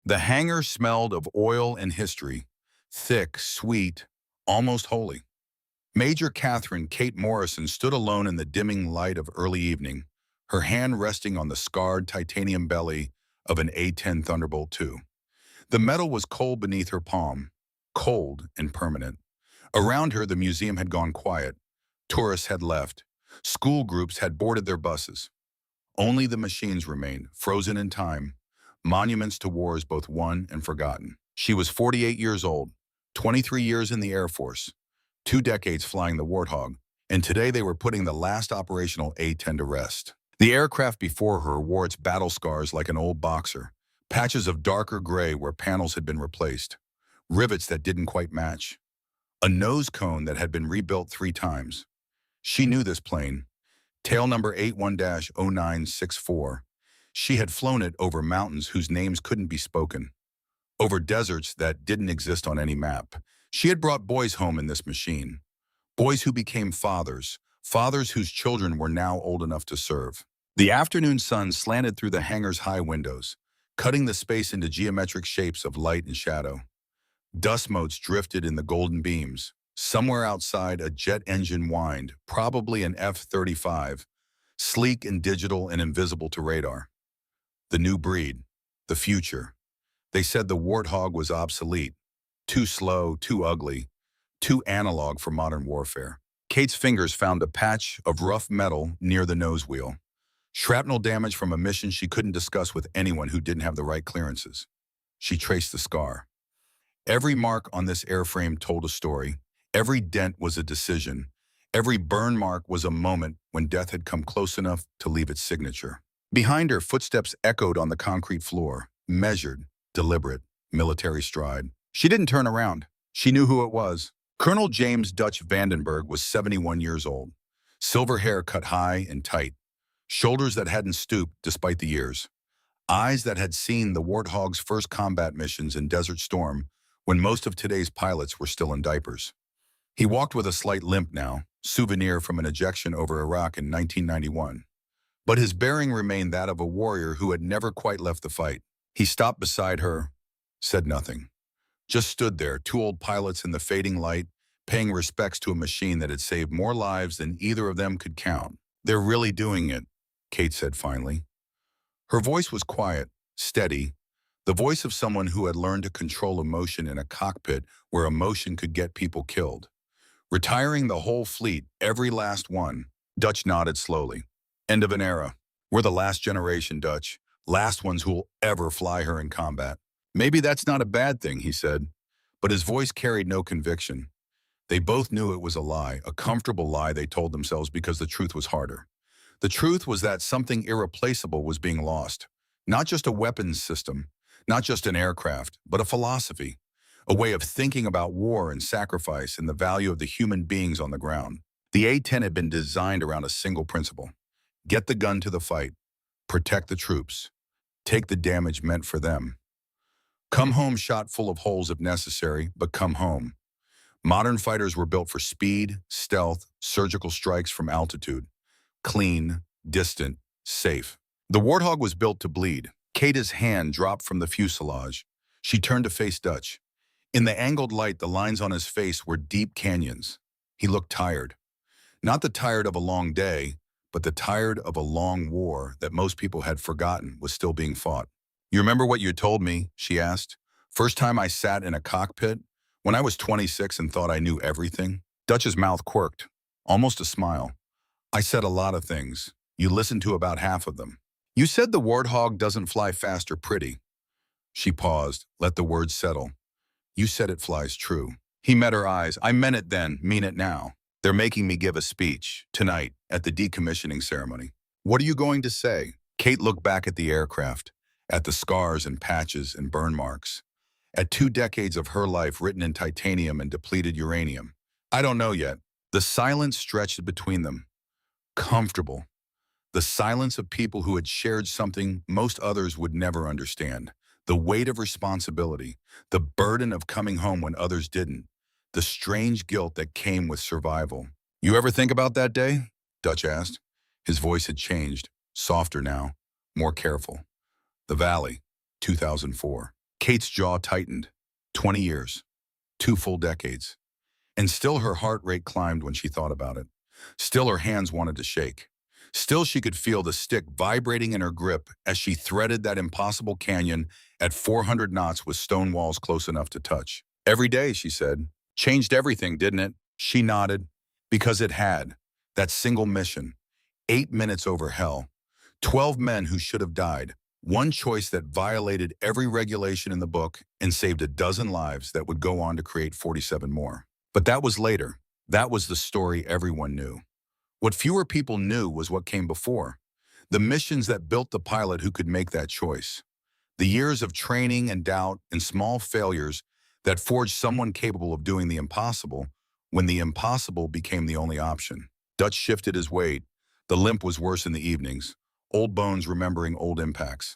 The hangar smelled of oil and history, thick, sweet, almost holy. Major Kate Morrison stood alone in the dimming light of early evening, her hand resting on the scarred titanium belly of an A-10 Thunderbolt II. The metal was cold beneath her palm, cold and permanent. Around her, the museum had gone quiet. Tourists had left. School groups had boarded their buses. Only the machines remained, frozen in time, monuments to wars both won and forgotten. She was 48 years old, 23 years in the Air Force, 2 decades flying the Warthog, and today they were putting the last operational A-10 to rest. The aircraft before her wore its battle scars like an old boxer, patches of darker gray where panels had been replaced, rivets that didn't quite match, a nose cone that had been rebuilt 3 times. She knew this plane, tail number 81-0964. She had flown it over mountains whose names couldn't be spoken, over deserts that didn't exist on any map. She had brought boys home in this machine, boys who became fathers, fathers whose children were now old enough to serve. The afternoon sun slanted through the hangar's high windows, cutting the space into geometric shapes of light and shadow. Dust motes drifted in the golden beams. Somewhere outside, a jet engine whined, probably an F-35, sleek and digital and invisible to radar. The new breed, the future. They said the Warthog was obsolete, too slow, too ugly, too analog for modern warfare. Kate's fingers found a patch of rough metal near the nose wheel. Shrapnel damage from a mission she couldn't discuss with anyone who didn't have the right clearances. She traced the scar. Every mark on this airframe told a story. Every dent was a decision. Every burn mark was a moment when death had come close enough to leave its signature. Behind her, footsteps echoed on the concrete floor, measured, deliberate, military stride. She didn't turn around. She knew who it was. Colonel James Dutch Vandenberg was 71 years old. Silver hair cut high and tight. Shoulders that hadn't stooped despite the years. Eyes that had seen the Warthog's first combat missions in Desert Storm when most of today's pilots were still in diapers. He walked with a slight limp now, souvenir from an ejection over Iraq in 1991. But his bearing remained that of a warrior who had never quite left the fight. He stopped beside her, said nothing. Just stood there, 2 old pilots in the fading light, paying respects to a machine that had saved more lives than either of them could count. "They're really doing it," Kate said finally. Her voice was quiet, steady, the voice of someone who had learned to control emotion in a cockpit where emotion could get people killed. Retiring the whole fleet, every last one. Dutch nodded slowly. "End of an era. We're the last generation, Dutch. Last ones who'll ever fly her in combat." "Maybe that's not a bad thing," he said, but his voice carried no conviction. They both knew it was a lie, a comfortable lie they told themselves because the truth was harder. The truth was that something irreplaceable was being lost. Not just a weapons system, not just an aircraft, but a philosophy, a way of thinking about war and sacrifice and the value of the human beings on the ground. The A-10 had been designed around a single principle. Get the gun to the fight. Protect the troops. Take the damage meant for them. Come home shot full of holes if necessary, but come home. Modern fighters were built for speed, stealth, surgical strikes from altitude. Clean, distant, safe. The Warthog was built to bleed. Kate's hand dropped from the fuselage. She turned to face Dutch. In the angled light, the lines on his face were deep canyons. He looked tired. Not the tired of a long day, but the tired of a long war that most people had forgotten was still being fought. "You remember what you told me?" she asked. "First time I sat in a cockpit, when I was 26 and thought I knew everything?" Dutch's mouth quirked, almost a smile. "I said a lot of things. You listened to about half of them. You said the Warthog doesn't fly fast or pretty." She paused, let the words settle. "You said it flies true." He met her eyes. "I meant it then, mean it now. They're making me give a speech, tonight, at the decommissioning ceremony." "What are you going to say?" Kate looked back at the aircraft, at the scars and patches and burn marks, at 2 decades of her life written in titanium and depleted uranium. "I don't know yet." The silence stretched between them. Comfortable. The silence of people who had shared something most others would never understand. The weight of responsibility, the burden of coming home when others didn't, the strange guilt that came with survival. "You ever think about that day?" Dutch asked. His voice had changed, softer now, more careful. "The Valley, 2004. Kate's jaw tightened. 20 years. 2 full decades. And still her heart rate climbed when she thought about it. Still her hands wanted to shake. Still she could feel the stick vibrating in her grip as she threaded that impossible canyon at 400 knots with stone walls close enough to touch. Every day, she said. Changed everything, didn't it? She nodded. Because it had. That single mission. 8 minutes over hell. 12 men who should have died. One choice that violated every regulation in the book and saved a dozen lives that would go on to create 47 more. But that was later. That was the story everyone knew. What fewer people knew was what came before. The missions that built the pilot who could make that choice. The years of training and doubt and small failures that forged someone capable of doing the impossible when the impossible became the only option. Dutch shifted his weight. The limp was worse in the evenings. Old bones remembering old impacts.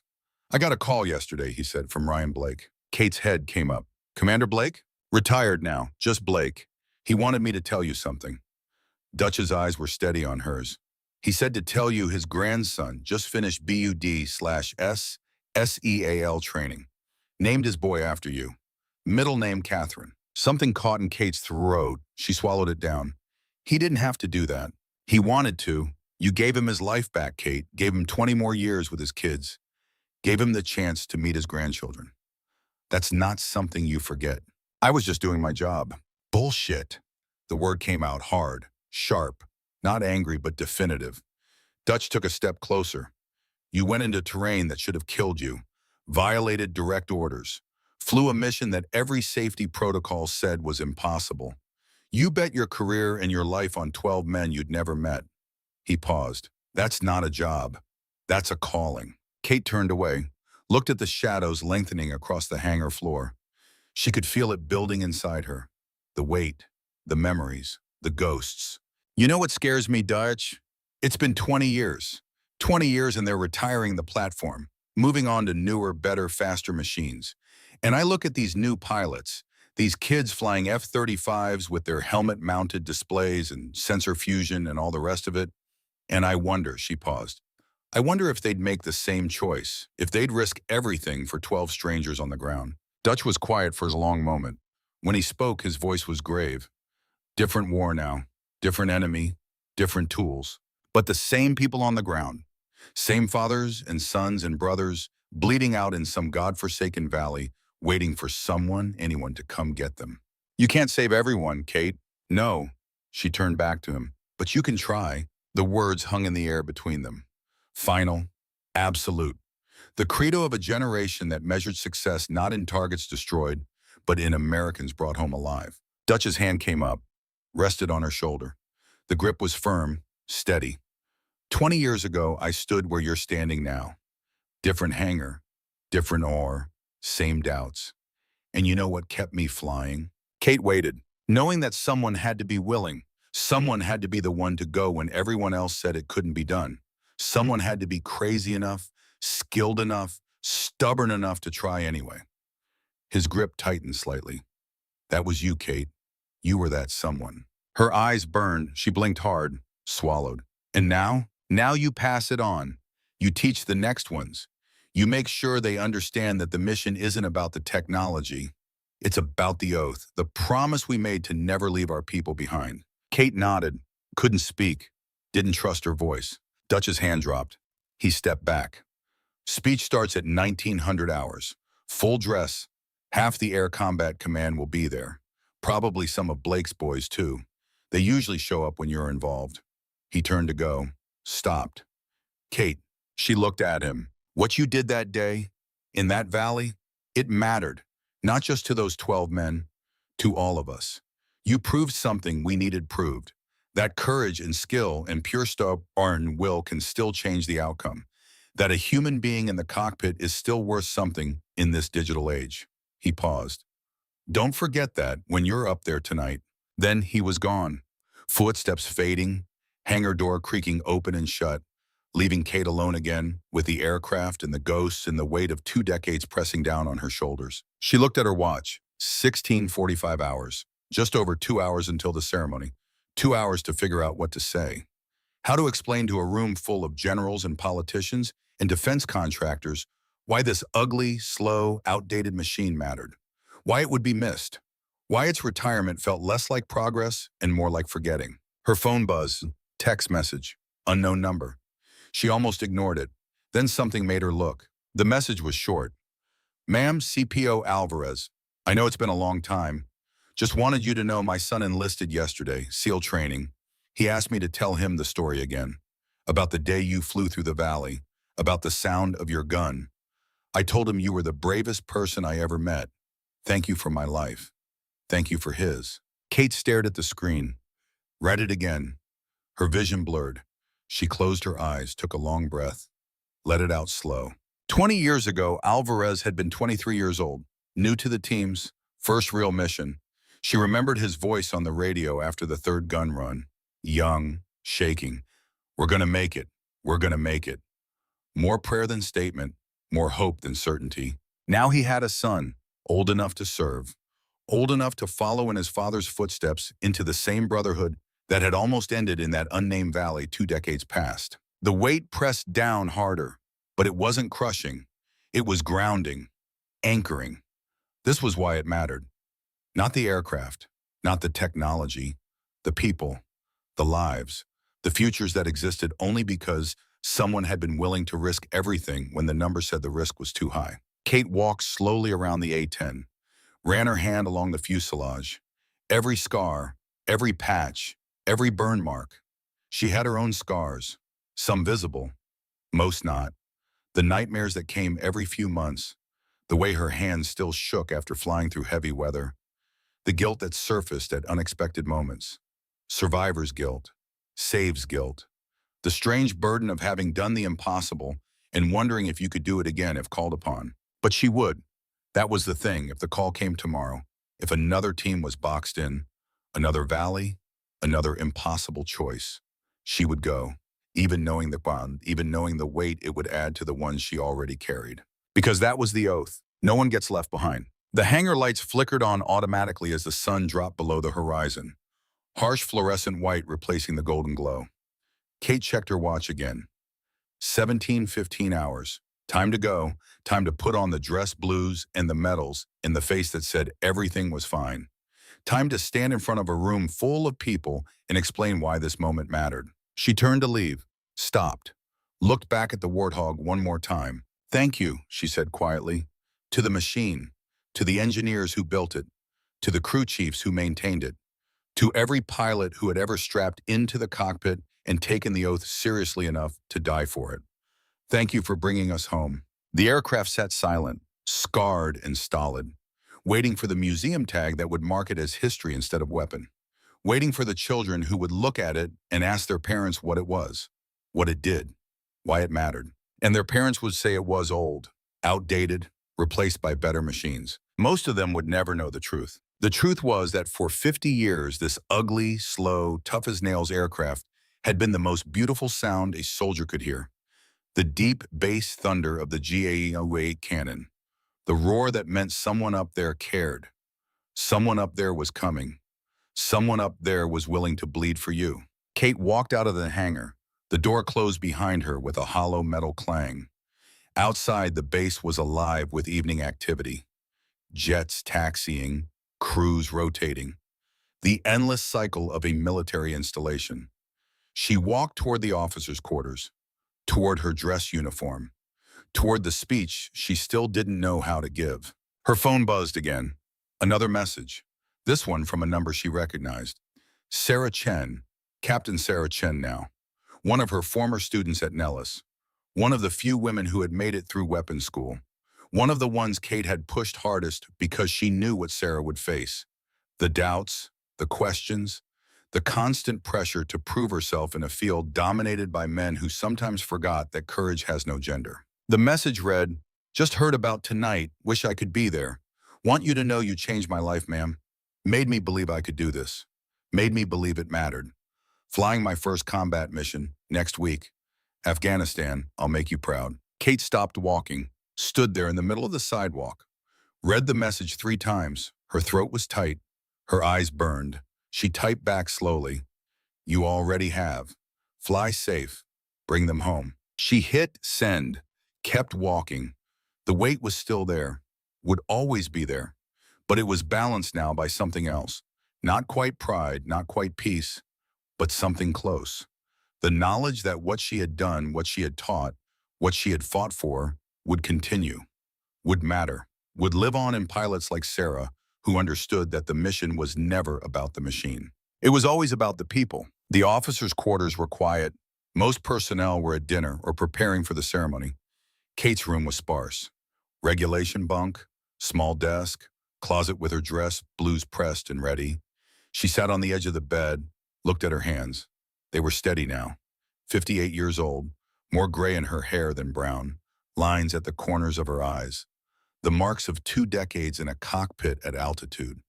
I got a call yesterday, he said, from Ryan Blake. Kate's head came up. Commander Blake? Retired now, just Blake. He wanted me to tell you something. Dutch's eyes were steady on hers. He said to tell you his grandson just finished BUD/SEAL training. Named his boy after you. Middle name Catherine. Something caught in Kate's throat. She swallowed it down. He didn't have to do that. He wanted to. You gave him his life back, Kate. Gave him 20 more years with his kids. Gave him the chance to meet his grandchildren. That's not something you forget. I was just doing my job. Bullshit. The word came out hard, sharp, not angry but definitive. Dutch took a step closer. You went into terrain that should have killed you, violated direct orders, flew a mission that every safety protocol said was impossible. You bet your career and your life on 12 men you'd never met. He paused. That's not a job. That's a calling. Kate turned away, looked at the shadows lengthening across the hangar floor. She could feel it building inside her. The weight, the memories, the ghosts. You know what scares me, Dutch? It's been 20 years. 20 years and they're retiring the platform, moving on to newer, better, faster machines. And I look at these new pilots, these kids flying F-35s with their helmet-mounted displays and sensor fusion and all the rest of it, and I wonder, she paused, I wonder if they'd make the same choice, if they'd risk everything for 12 strangers on the ground. Dutch was quiet for a long moment. When he spoke, his voice was grave. Different war now, different enemy, different tools, but the same people on the ground. Same fathers and sons and brothers bleeding out in some godforsaken valley, waiting for someone, anyone to come get them. You can't save everyone, Kate. No, she turned back to him. But you can try. The words hung in the air between them. Final, absolute. The credo of a generation that measured success not in targets destroyed, but in Americans brought home alive. Dutch's hand came up, rested on her shoulder. The grip was firm, steady. 20 years ago, I stood where you're standing now. Different hangar, different oar, same doubts. And you know what kept me flying? Kate waited, knowing that someone had to be willing. Someone had to be the one to go when everyone else said it couldn't be done. Someone had to be crazy enough, skilled enough, stubborn enough to try anyway. His grip tightened slightly. That was you, Kate. You were that someone. Her eyes burned. She blinked hard, swallowed. And now? Now you pass it on. You teach the next ones. You make sure they understand that the mission isn't about the technology. It's about the oath, the promise we made to never leave our people behind. Kate nodded, couldn't speak, didn't trust her voice. Dutch's hand dropped. He stepped back. Speech starts at 1900 hours. Full dress. Half the Air Combat Command will be there. Probably some of Blake's boys, too. They usually show up when you're involved. He turned to go, stopped. Kate, she looked at him. What you did that day, in that valley, it mattered. Not just to those 12 men, to all of us. You proved something we needed proved. That courage and skill and pure stubborn will can still change the outcome. That a human being in the cockpit is still worth something in this digital age. He paused. Don't forget that when you're up there tonight. Then he was gone. Footsteps fading, hangar door creaking open and shut, leaving Kate alone again with the aircraft and the ghosts and the weight of 2 decades pressing down on her shoulders. She looked at her watch. 16:45 hours. Just over 2 hours until the ceremony. 2 hours to figure out what to say. How to explain to a room full of generals and politicians and defense contractors Why this ugly, slow, outdated machine mattered. Why it would be missed. Why its retirement felt less like progress and more like forgetting. Her phone buzzed. Text message. Unknown number. She almost ignored it. Then something made her look. The message was short. Ma'am, CPO Alvarez. I know it's been a long time. Just wanted you to know my son enlisted yesterday, SEAL training. He asked me to tell him the story again. About the day you flew through the valley. About the sound of your gun. I told him you were the bravest person I ever met. Thank you for my life. Thank you for his. Kate stared at the screen. Read it again. Her vision blurred. She closed her eyes, took a long breath, let it out slow. 20 years ago, Alvarez had been 23 years old, new to the team's first real mission. She remembered his voice on the radio after the third gun run. Young, shaking. We're gonna make it. We're gonna make it. More prayer than statement, more hope than certainty. Now he had a son, old enough to serve, old enough to follow in his father's footsteps into the same brotherhood that had almost ended in that unnamed valley 2 decades past. The weight pressed down harder, but it wasn't crushing. It was grounding, anchoring. This was why it mattered. Not the aircraft, not the technology, the people, the lives, the futures that existed only because someone had been willing to risk everything when the number said the risk was too high. Kate walked slowly around the A-10, ran her hand along the fuselage. Every scar, every patch, every burn mark. She had her own scars, some visible, most not. The nightmares that came every few months, the way her hands still shook after flying through heavy weather, the guilt that surfaced at unexpected moments, survivor's guilt, saves guilt, the strange burden of having done the impossible and wondering if you could do it again if called upon. But she would. That was the thing. If the call came tomorrow, if another team was boxed in, another valley, another impossible choice, she would go, even knowing the bond, even knowing the weight it would add to the ones she already carried. Because that was the oath. No one gets left behind. The hangar lights flickered on automatically as the sun dropped below the horizon, harsh fluorescent white replacing the golden glow. Kate checked her watch again. 17:15 hours. Time to go. Time to put on the dress blues and the medals in the face that said everything was fine. Time to stand in front of a room full of people and explain why this moment mattered. She turned to leave, stopped, looked back at the Warthog one more time. Thank you, she said quietly, to the machine, to the engineers who built it, to the crew chiefs who maintained it, to every pilot who had ever strapped into the cockpit and taken the oath seriously enough to die for it. Thank you for bringing us home. The aircraft sat silent, scarred and stolid, waiting for the museum tag that would mark it as history instead of weapon, waiting for the children who would look at it and ask their parents what it was, what it did, why it mattered. And their parents would say it was old, outdated, replaced by better machines. Most of them would never know the truth. The truth was that for 50 years, this ugly, slow, tough-as-nails aircraft had been the most beautiful sound a soldier could hear. The deep bass thunder of the GA-08 cannon. The roar that meant someone up there cared. Someone up there was coming. Someone up there was willing to bleed for you. Kate walked out of the hangar. The door closed behind her with a hollow metal clang. Outside, the base was alive with evening activity. Jets taxiing, crews rotating. The endless cycle of a military installation. She walked toward the officers' quarters, toward her dress uniform, toward the speech she still didn't know how to give. Her phone buzzed again. Another message, this one from a number she recognized. Sarah Chen, Captain Sarah Chen now, one of her former students at Nellis, one of the few women who had made it through weapons school, one of the ones Kate had pushed hardest because she knew what Sarah would face. The doubts, the questions, the constant pressure to prove herself in a field dominated by men who sometimes forgot that courage has no gender. The message read, just heard about tonight, wish I could be there. Want you to know you changed my life, ma'am. Made me believe I could do this. Made me believe it mattered. Flying my first combat mission, next week. Afghanistan, I'll make you proud. Kate stopped walking, stood there in the middle of the sidewalk, read the message 3 times. Her throat was tight, her eyes burned. She typed back slowly. You already have. Fly safe. Bring them home. She hit send, kept walking. The weight was still there, would always be there, but it was balanced now by something else. Not quite pride, not quite peace, but something close. The knowledge that what she had done, what she had taught, what she had fought for, would continue, would matter, would live on in pilots like Sarah, who understood that the mission was never about the machine. It was always about the people. The officers' quarters were quiet. Most personnel were at dinner or preparing for the ceremony. Kate's room was sparse. Regulation bunk, small desk, closet with her dress, blues pressed and ready. She sat on the edge of the bed, looked at her hands. They were steady now. 58 years old, more gray in her hair than brown, lines at the corners of her eyes. The marks of 2 decades in a cockpit at altitude.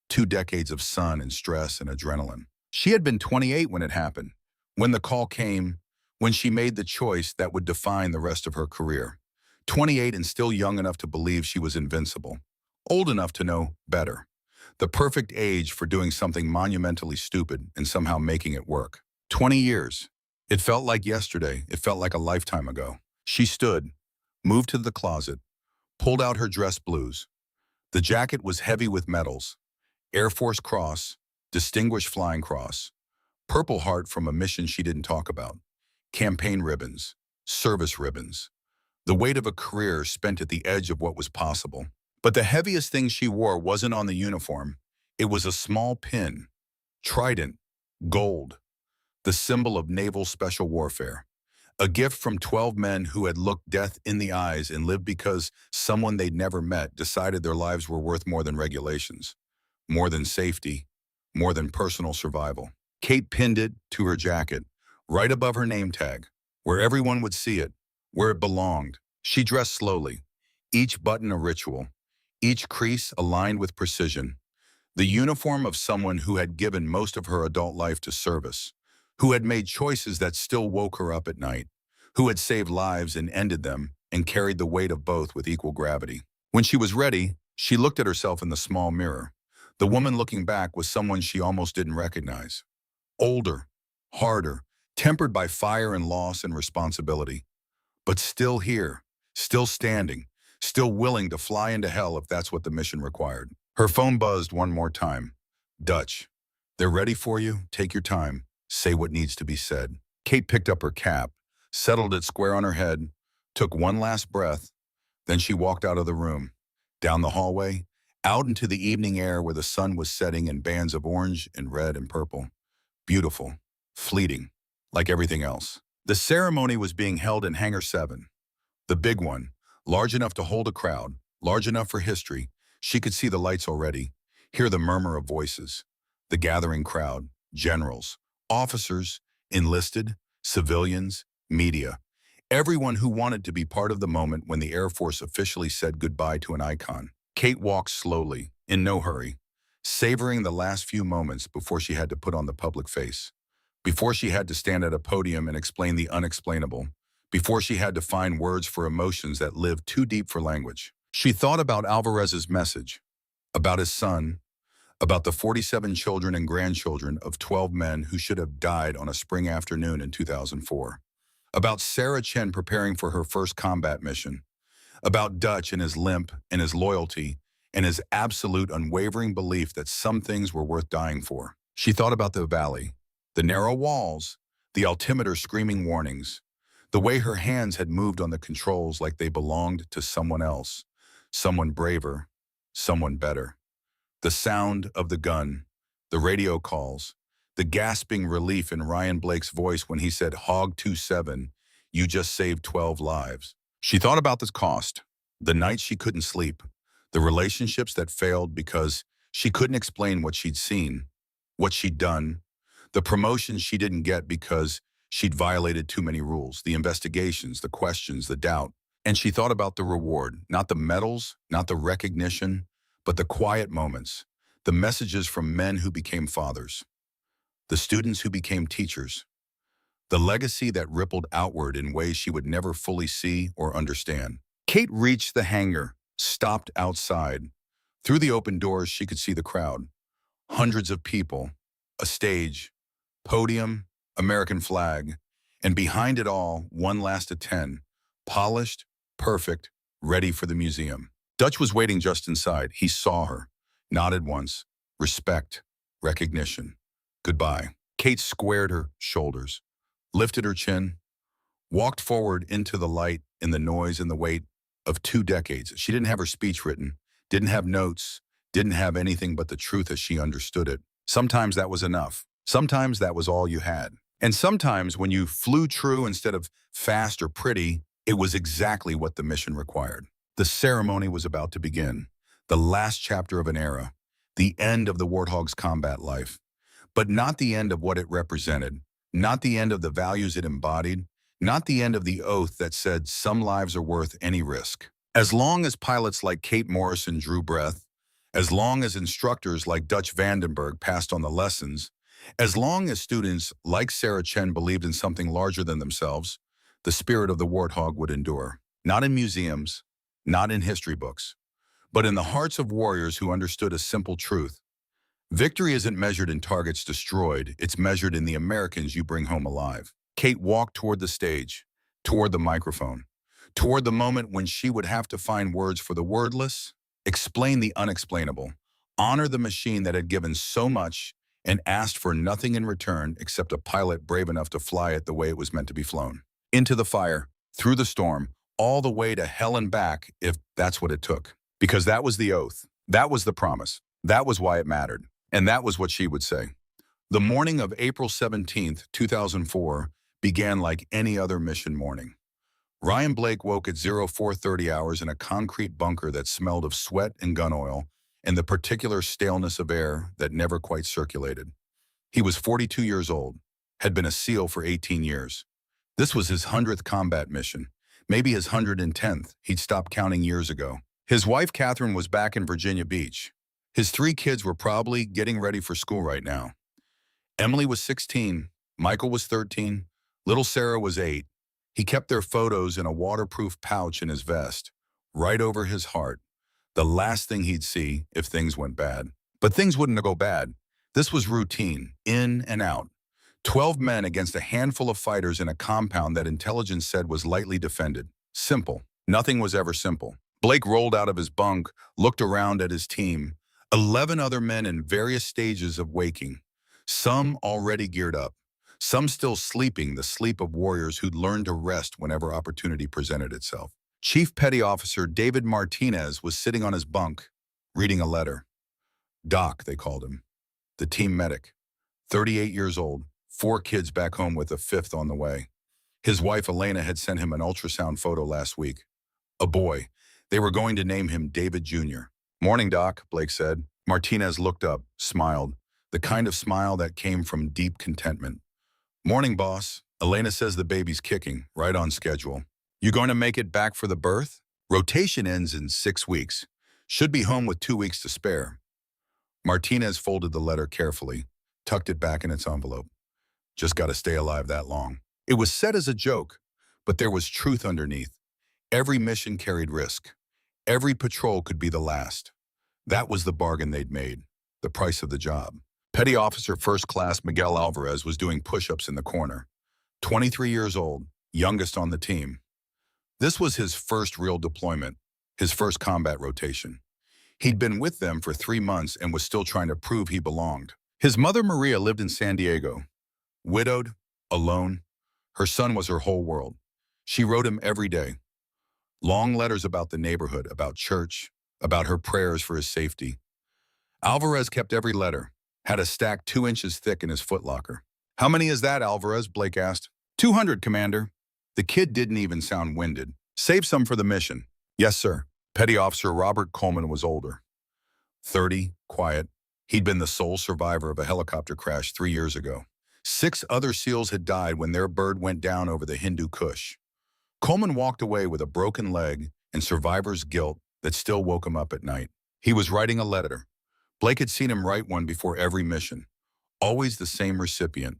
2 decades of sun and stress and adrenaline. She had been 28 when it happened, when the call came, when she made the choice that would define the rest of her career. 28 and still young enough to believe she was invincible. Old enough to know better. The perfect age for doing something monumentally stupid and somehow making it work. 20 years. It felt like yesterday. It felt like a lifetime ago. She stood, moved to the closet, pulled out her dress blues. The jacket was heavy with medals. Air Force Cross, Distinguished Flying Cross, Purple Heart from a mission she didn't talk about, campaign ribbons, service ribbons. The weight of a career spent at the edge of what was possible. But the heaviest thing she wore wasn't on the uniform. It was a small pin, trident, gold, the symbol of naval special warfare. A gift from 12 men who had looked death in the eyes and lived because someone they'd never met decided their lives were worth more than regulations, more than safety, more than personal survival. Kate pinned it to her jacket, right above her name tag, where everyone would see it, where it belonged. She dressed slowly, each button a ritual, each crease aligned with precision. The uniform of someone who had given most of her adult life to service, who had made choices that still woke her up at night, who had saved lives and ended them and carried the weight of both with equal gravity. When she was ready, she looked at herself in the small mirror. The woman looking back was someone she almost didn't recognize. Older, harder, tempered by fire and loss and responsibility, but still here, still standing, still willing to fly into hell if that's what the mission required. Her phone buzzed one more time. Dutch. They're ready for you. Take your time. Say what needs to be said. Kate picked up her cap, settled it square on her head, took one last breath. Then she walked out of the room, down the hallway, out into the evening air where the sun was setting in bands of orange and red and purple. Beautiful, fleeting, like everything else. The ceremony was being held in Hangar 7, the big one, large enough to hold a crowd, large enough for history. She could see the lights already, hear the murmur of voices, the gathering crowd, generals, officers, enlisted, civilians, media, everyone who wanted to be part of the moment when the Air Force officially said goodbye to an icon. Kate walked slowly, in no hurry, savoring the last few moments before she had to put on the public face, before she had to stand at a podium and explain the unexplainable, before she had to find words for emotions that lived too deep for language. She thought about Alvarez's message, about his son, about the 47 children and grandchildren of 12 men who should have died on a spring afternoon in 2004, about Sarah Chen preparing for her first combat mission, about Dutch and his limp and his loyalty and his absolute unwavering belief that some things were worth dying for. She thought about the valley, the narrow walls, the altimeter screaming warnings, the way her hands had moved on the controls like they belonged to someone else, someone braver, someone better. The sound of the gun, the radio calls, the gasping relief in Ryan Blake's voice when he said, Hog 27, you just saved 12 lives. She thought about this cost, the nights she couldn't sleep, the relationships that failed because she couldn't explain what she'd seen, what she'd done, the promotions she didn't get because she'd violated too many rules, the investigations, the questions, the doubt. And she thought about the reward, not the medals, not the recognition, but the quiet moments, the messages from men who became fathers, the students who became teachers, the legacy that rippled outward in ways she would never fully see or understand. Kate reached the hangar, stopped outside. Through the open doors, she could see the crowd. Hundreds of people, a stage, podium, American flag, and behind it all, one last A-10, polished, perfect, ready for the museum. Dutch was waiting just inside. He saw her, nodded once. Respect, recognition, goodbye. Kate squared her shoulders, lifted her chin, walked forward into the light in the noise and the weight of 2 decades. She didn't have her speech written, didn't have notes, didn't have anything but the truth as she understood it. Sometimes that was enough. Sometimes that was all you had. And sometimes when you flew true instead of fast or pretty, it was exactly what the mission required. The ceremony was about to begin, the last chapter of an era, the end of the Warthog's combat life, but not the end of what it represented, not the end of the values it embodied, not the end of the oath that said some lives are worth any risk. As long as pilots like Kate Morrison drew breath, as long as instructors like Dutch Vandenberg passed on the lessons, as long as students like Sarah Chen believed in something larger than themselves, the spirit of the Warthog would endure. Not in museums, not in history books, but in the hearts of warriors who understood a simple truth. Victory isn't measured in targets destroyed, it's measured in the Americans you bring home alive. Kate walked toward the stage, toward the microphone, toward the moment when she would have to find words for the wordless, explain the unexplainable, honor the machine that had given so much and asked for nothing in return except a pilot brave enough to fly it the way it was meant to be flown. Into the fire, through the storm, all the way to hell and back if that's what it took. Because that was the oath, that was the promise, that was why it mattered, and that was what she would say. The morning of April 17th, 2004 began like any other mission morning. Ryan Blake woke at 0430 hours in a concrete bunker that smelled of sweat and gun oil and the particular staleness of air that never quite circulated. He was 42 years old, had been a SEAL for 18 years. This was his 100th combat mission, maybe his 110th. He'd stopped counting years ago. His wife, Catherine, was back in Virginia Beach. His 3 kids were probably getting ready for school right now. Emily was 16, Michael was 13, little Sarah was 8. He kept their photos in a waterproof pouch in his vest, right over his heart, the last thing he'd see if things went bad. But things wouldn't go bad. This was routine, in and out. 12 men against a handful of fighters in a compound that intelligence said was lightly defended. Simple. Nothing was ever simple. Blake rolled out of his bunk, looked around at his team. 11 other men in various stages of waking. Some already geared up. Some still sleeping the sleep of warriors who'd learned to rest whenever opportunity presented itself. Chief Petty Officer David Martinez was sitting on his bunk, reading a letter. Doc, they called him. The team medic. 38 years old, 4 kids back home with a 5th on the way. His wife Elena had sent him an ultrasound photo last week. A boy. They were going to name him David Jr. Morning, Doc, Blake said. Martinez looked up, smiled. The kind of smile that came from deep contentment. Morning, boss. Elena says the baby's kicking, right on schedule. You going to make it back for the birth? Rotation ends in 6 weeks. Should be home with 2 weeks to spare. Martinez folded the letter carefully, tucked it back in its envelope. Just got to stay alive that long. It was said as a joke, but there was truth underneath. Every mission carried risk. Every patrol could be the last. That was the bargain they'd made, the price of the job. Petty Officer First Class Miguel Alvarez was doing push-ups in the corner. 23 years old, youngest on the team. This was his first real deployment, his first combat rotation. He'd been with them for 3 months and was still trying to prove he belonged. His mother Maria lived in San Diego. Widowed, alone, her son was her whole world. She wrote him every day. Long letters about the neighborhood, about church, about her prayers for his safety. Alvarez kept every letter, had a stack 2 inches thick in his footlocker. How many is that, Alvarez? Blake asked. 200, Commander. The kid didn't even sound winded. Save some for the mission. Yes, sir. Petty Officer Robert Coleman was older. 30, quiet. He'd been the sole survivor of a helicopter crash 3 years ago. 6 other SEALs had died when their bird went down over the Hindu Kush. Coleman walked away with a broken leg and survivor's guilt that still woke him up at night. He was writing a letter. Blake had seen him write one before every mission. Always the same recipient.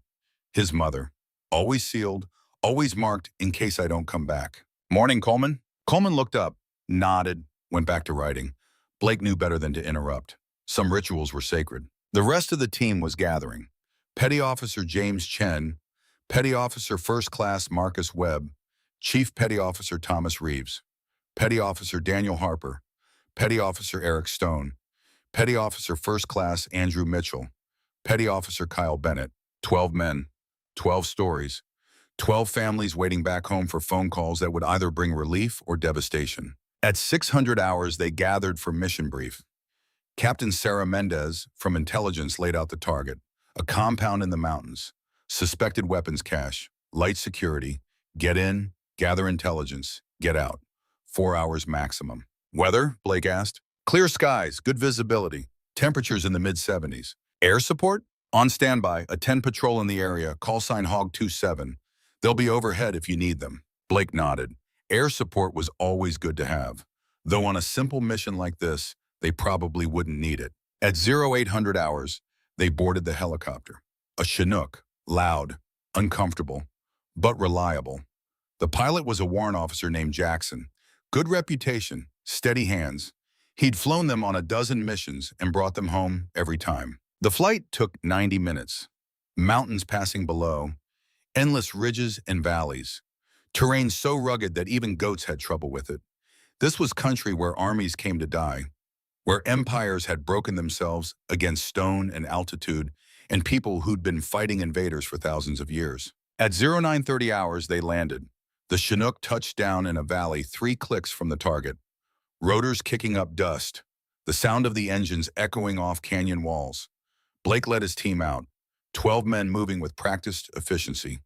His mother. Always sealed, always marked in case I don't come back. Morning, Coleman. Coleman looked up, nodded, went back to writing. Blake knew better than to interrupt. Some rituals were sacred. The rest of the team was gathering. Petty Officer James Chen, Petty Officer First Class Marcus Webb, Chief Petty Officer Thomas Reeves. Petty Officer Daniel Harper, Petty Officer Eric Stone, Petty Officer First Class Andrew Mitchell, Petty Officer Kyle Bennett. 12 men, 12 stories, 12 families waiting back home for phone calls that would either bring relief or devastation. At 600 hours, they gathered for mission brief. Captain Sarah Mendez from intelligence laid out the target: a compound in the mountains, suspected weapons cache, light security, get in, gather intelligence, get out. 4 hours maximum. Weather? Blake asked. Clear skies, good visibility, temperatures in the mid-70s. Air support? On standby, a 10 patrol in the area, call sign Hog 27. They'll be overhead if you need them. Blake nodded. Air support was always good to have, though on a simple mission like this, they probably wouldn't need it. At 0800 hours, they boarded the helicopter. A Chinook, loud, uncomfortable, but reliable. The pilot was a warrant officer named Jackson. Good reputation, steady hands. He'd flown them on a dozen missions and brought them home every time. The flight took 90 minutes. Mountains passing below, endless ridges and valleys. Terrain so rugged that even goats had trouble with it. This was country where armies came to die, where empires had broken themselves against stone and altitude, and people who'd been fighting invaders for thousands of years. At 0930 hours, they landed. The Chinook touched down in a valley 3 clicks from the target. Rotors kicking up dust, the sound of the engines echoing off canyon walls. Blake led his team out, 12 men moving with practiced efficiency.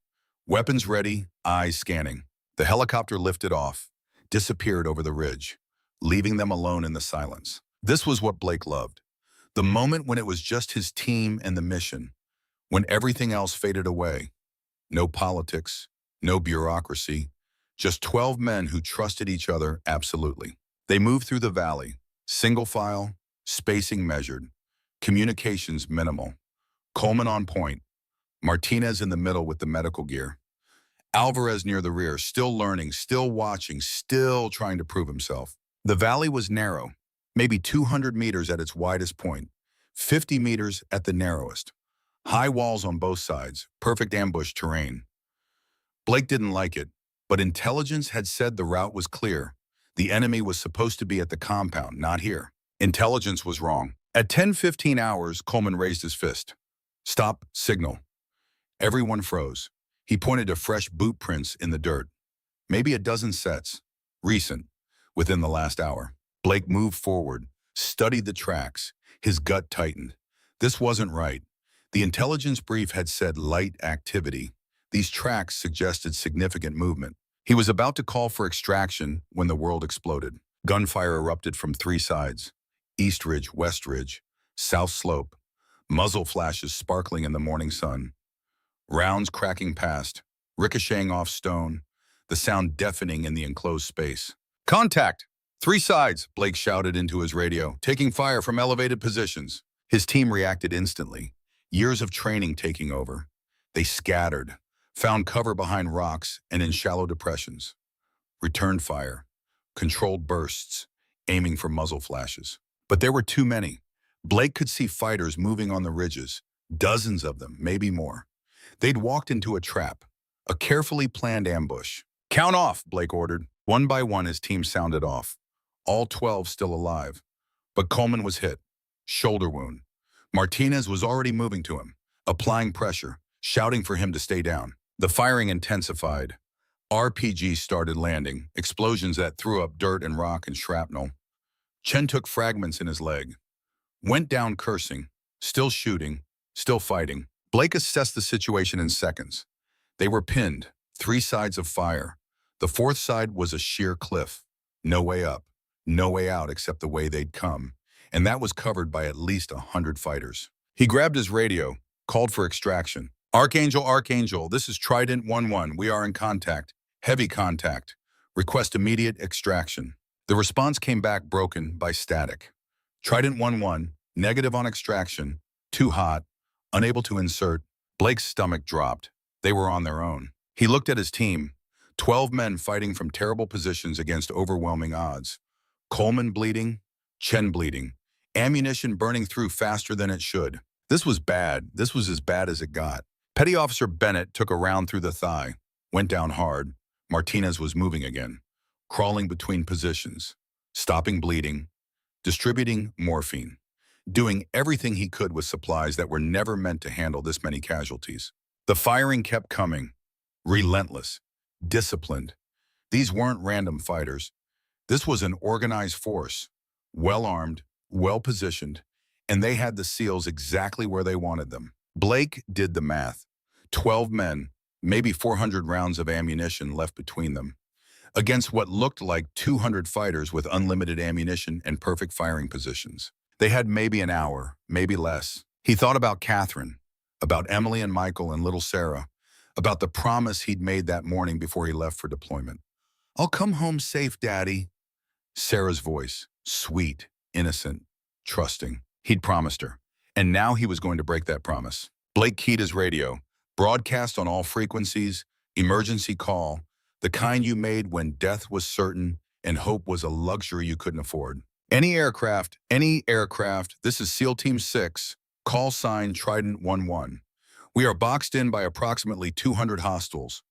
Weapons ready, eyes scanning. The helicopter lifted off, disappeared over the ridge, leaving them alone in the silence. This was what Blake loved. The moment when it was just his team and the mission, when everything else faded away. No politics, no bureaucracy, just 12 men who trusted each other absolutely. They moved through the valley, single file, spacing measured, communications minimal. Coleman on point, Martinez in the middle with the medical gear. Alvarez near the rear, still learning, still watching, still trying to prove himself. The valley was narrow, maybe 200 meters at its widest point, 50 meters at the narrowest. High walls on both sides, perfect ambush terrain. Blake didn't like it, but intelligence had said the route was clear. The enemy was supposed to be at the compound, not here. Intelligence was wrong. At 10:15 hours, Coleman raised his fist. Stop, signal. Everyone froze. He pointed to fresh boot prints in the dirt. Maybe a dozen sets, recent, within the last hour. Blake moved forward, studied the tracks. His gut tightened. This wasn't right. The intelligence brief had said light activity. These tracks suggested significant movement. He was about to call for extraction when the world exploded. Gunfire erupted from 3 sides: East Ridge, West Ridge, South Slope, muzzle flashes sparkling in the morning sun. Rounds cracking past, ricocheting off stone, the sound deafening in the enclosed space. Contact! 3 sides, Blake shouted into his radio, taking fire from elevated positions. His team reacted instantly, years of training taking over. They scattered, found cover behind rocks and in shallow depressions. Returned fire, controlled bursts, aiming for muzzle flashes. But there were too many. Blake could see fighters moving on the ridges, dozens of them, maybe more. They'd walked into a trap, a carefully planned ambush. Count off, Blake ordered. One by one, his team sounded off. All 12 still alive. But Coleman was hit. Shoulder wound. Martinez was already moving to him, applying pressure, shouting for him to stay down. The firing intensified. RPGs started landing, explosions that threw up dirt and rock and shrapnel. Chen took fragments in his leg. Went down cursing, still shooting, still fighting. Blake assessed the situation in seconds. They were pinned, 3 sides of fire. The 4th side was a sheer cliff. No way up, no way out except the way they'd come. And that was covered by at least 100 fighters. He grabbed his radio, called for extraction. Archangel, Archangel, this is Trident 1-1. We are in contact. Heavy contact. Request immediate extraction. The response came back broken by static. Trident 1-1, negative on extraction, too hot, unable to insert. Blake's stomach dropped. They were on their own. He looked at his team, 12 men fighting from terrible positions against overwhelming odds. Coleman bleeding, Chen bleeding, ammunition burning through faster than it should. This was bad. This was as bad as it got. Petty Officer Bennett took a round through the thigh, went down hard. Martinez was moving again. crawling between positions, stopping bleeding, distributing morphine, doing everything he could with supplies that were never meant to handle this many casualties. The firing kept coming, relentless, disciplined. These weren't random fighters. This was an organized force, well-armed, well-positioned, and they had the SEALs exactly where they wanted them. Blake did the math. 12 men, maybe 400 rounds of ammunition left between them, against what looked like 200 fighters with unlimited ammunition and perfect firing positions. They had maybe an hour, maybe less. He thought about Catherine, about Emily and Michael and little Sarah, about the promise he'd made that morning before he left for deployment. "I'll come home safe, Daddy." Sarah's voice, sweet, innocent, trusting. He'd promised her, and now he was going to break that promise. Blake keyed his radio, broadcast on all frequencies, emergency call, the kind you made when death was certain and hope was a luxury you couldn't afford. Any aircraft, this is SEAL Team 6, call sign Trident 11. We are boxed in by approximately 200 hostiles.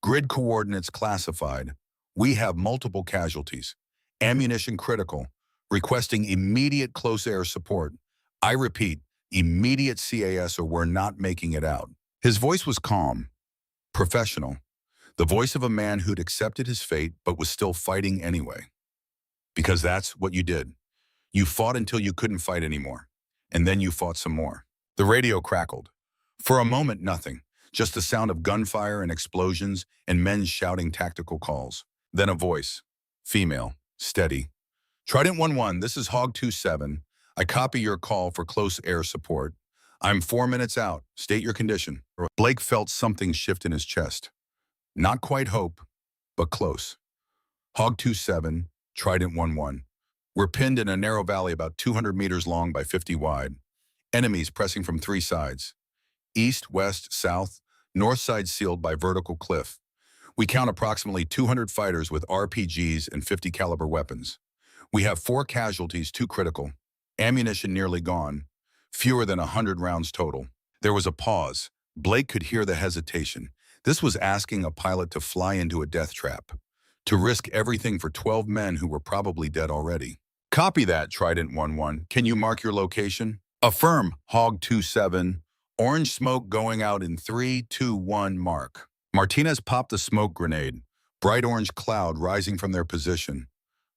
Grid coordinates classified. We have multiple casualties. Ammunition critical. Requesting immediate close air support. I repeat, immediate CAS or we're not making it out. His voice was calm, professional, the voice of a man who'd accepted his fate but was still fighting anyway. Because that's what you did. You fought until you couldn't fight anymore, and then you fought some more. The radio crackled. For a moment, nothing, just the sound of gunfire and explosions and men shouting tactical calls. Then a voice, female, steady. "Trident 11, this is Hog 27. I copy your call for close air support. I'm 4 minutes out. State your condition." Blake felt something shift in his chest. Not quite hope, but close. "Hog 27, Trident 11. We're pinned in a narrow valley about 200 meters long by 50 wide. Enemies pressing from 3 sides. East, west, south, north side sealed by vertical cliff. We count approximately 200 fighters with RPGs and 50 caliber weapons. We have 4 casualties, 2 critical. Ammunition nearly gone. Fewer than 100 rounds total." There was a pause. Blake could hear the hesitation. This was asking a pilot to fly into a death trap, to risk everything for 12 men who were probably dead already. "Copy that, Trident 11. Can you mark your location?" "Affirm, Hog 27. Orange smoke going out in 3, 2, 1, mark." Martinez popped a smoke grenade, bright orange cloud rising from their position.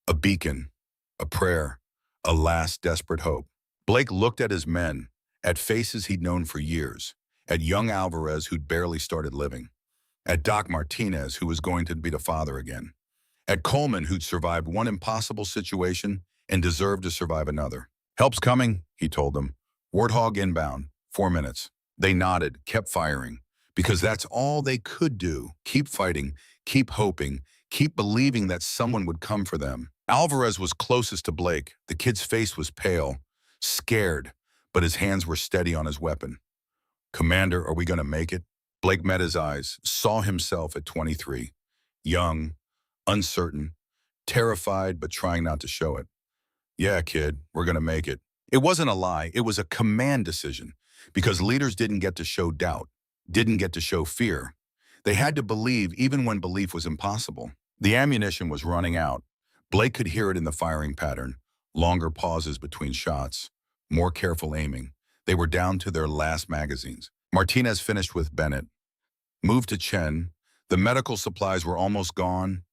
A beacon, a prayer, a last desperate hope. Blake looked at his men, at faces he'd known for years, at young Alvarez who'd barely started living, at Doc Martinez who was going to be the father again, at Coleman who'd survived one impossible situation and deserved to survive another. "Help's coming," he told them. "Warthog inbound, 4 minutes." They nodded, kept firing, because that's all they could do. Keep fighting, keep hoping, keep believing that someone would come for them. Alvarez was closest to Blake. The kid's face was pale, scared, but his hands were steady on his weapon. "Commander, are we going to make it?" Blake met his eyes, saw himself at 23, young, uncertain, terrified but trying not to show it. "Yeah, kid, we're going to make it." It wasn't a lie, it was a command decision, because leaders didn't get to show doubt, didn't get to show fear. They had to believe even when belief was impossible. The ammunition was running out. Blake could hear it in the firing pattern, longer pauses between shots, more careful aiming. They were down to their last magazines. Martinez finished with Bennett. Moved to Chen. The medical supplies were almost gone.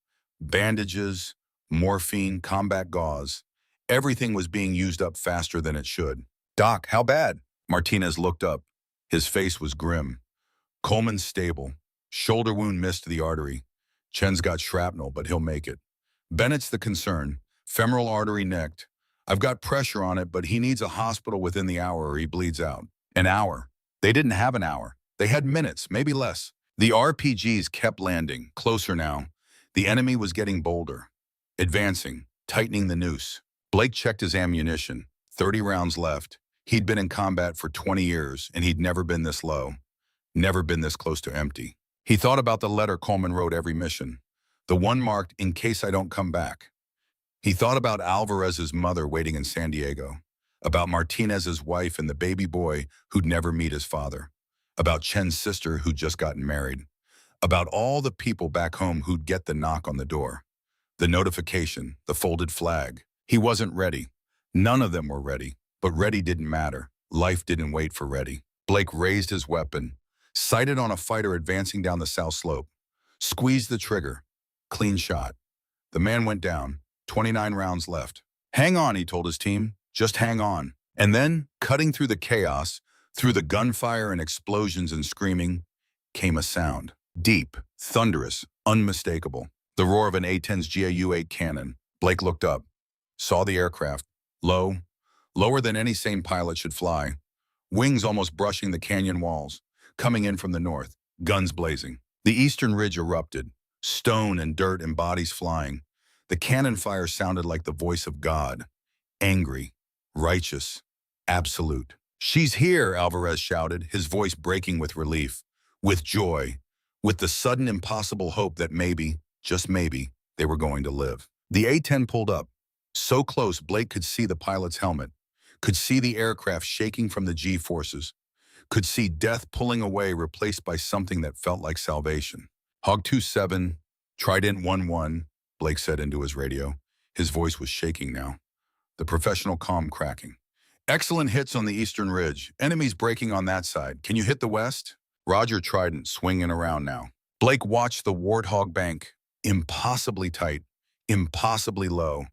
Bandages, morphine, combat gauze. Everything was being used up faster than it should. "Doc, how bad?" Martinez looked up. His face was grim. "Coleman's stable. Shoulder wound missed the artery. Chen's got shrapnel, but he'll make it. Bennett's the concern. Femoral artery necked. I've got pressure on it, but he needs a hospital within the hour or he bleeds out." An hour. They didn't have an hour. They had minutes, maybe less. The RPGs kept landing, closer now. The enemy was getting bolder, advancing, tightening the noose. Blake checked his ammunition. 30 rounds left. He'd been in combat for 20 years, and he'd never been this low. Never been this close to empty. He thought about the letter Coleman wrote every mission. The one marked, "In case I don't come back." He thought about Alvarez's mother waiting in San Diego, about Martinez's wife and the baby boy who'd never meet his father, about Chen's sister who'd just gotten married, about all the people back home who'd get the knock on the door. The notification, the folded flag. He wasn't ready. None of them were ready, but ready didn't matter. Life didn't wait for ready. Blake raised his weapon, sighted on a fighter advancing down the south slope, squeezed the trigger. Clean shot. The man went down, 29 rounds left. Hang on, he told his team. Just hang on. And then, cutting through the chaos, through the gunfire and explosions and screaming, came a sound. Deep, thunderous, unmistakable. The roar of an A-10's GAU-8 cannon. Blake looked up, saw the aircraft, low, lower than any sane pilot should fly, wings almost brushing the canyon walls, coming in from the north, guns blazing. The eastern ridge erupted, stone and dirt and bodies flying. The cannon fire sounded like the voice of God, angry, righteous, absolute. "She's here," Alvarez shouted, his voice breaking with relief, with joy, with the sudden impossible hope that maybe, just maybe, they were going to live. The A-10 pulled up, so close Blake could see the pilot's helmet, could see the aircraft shaking from the G-forces, could see death pulling away replaced by something that felt like salvation. "Hog 27, Trident 1-1, Blake said into his radio. His voice was shaking now, the professional calm cracking. "Excellent hits on the eastern ridge. Enemies breaking on that side. Can you hit the west?" Roger, Trident swinging around now. Blake watched the Warthog bank, impossibly tight, impossibly low,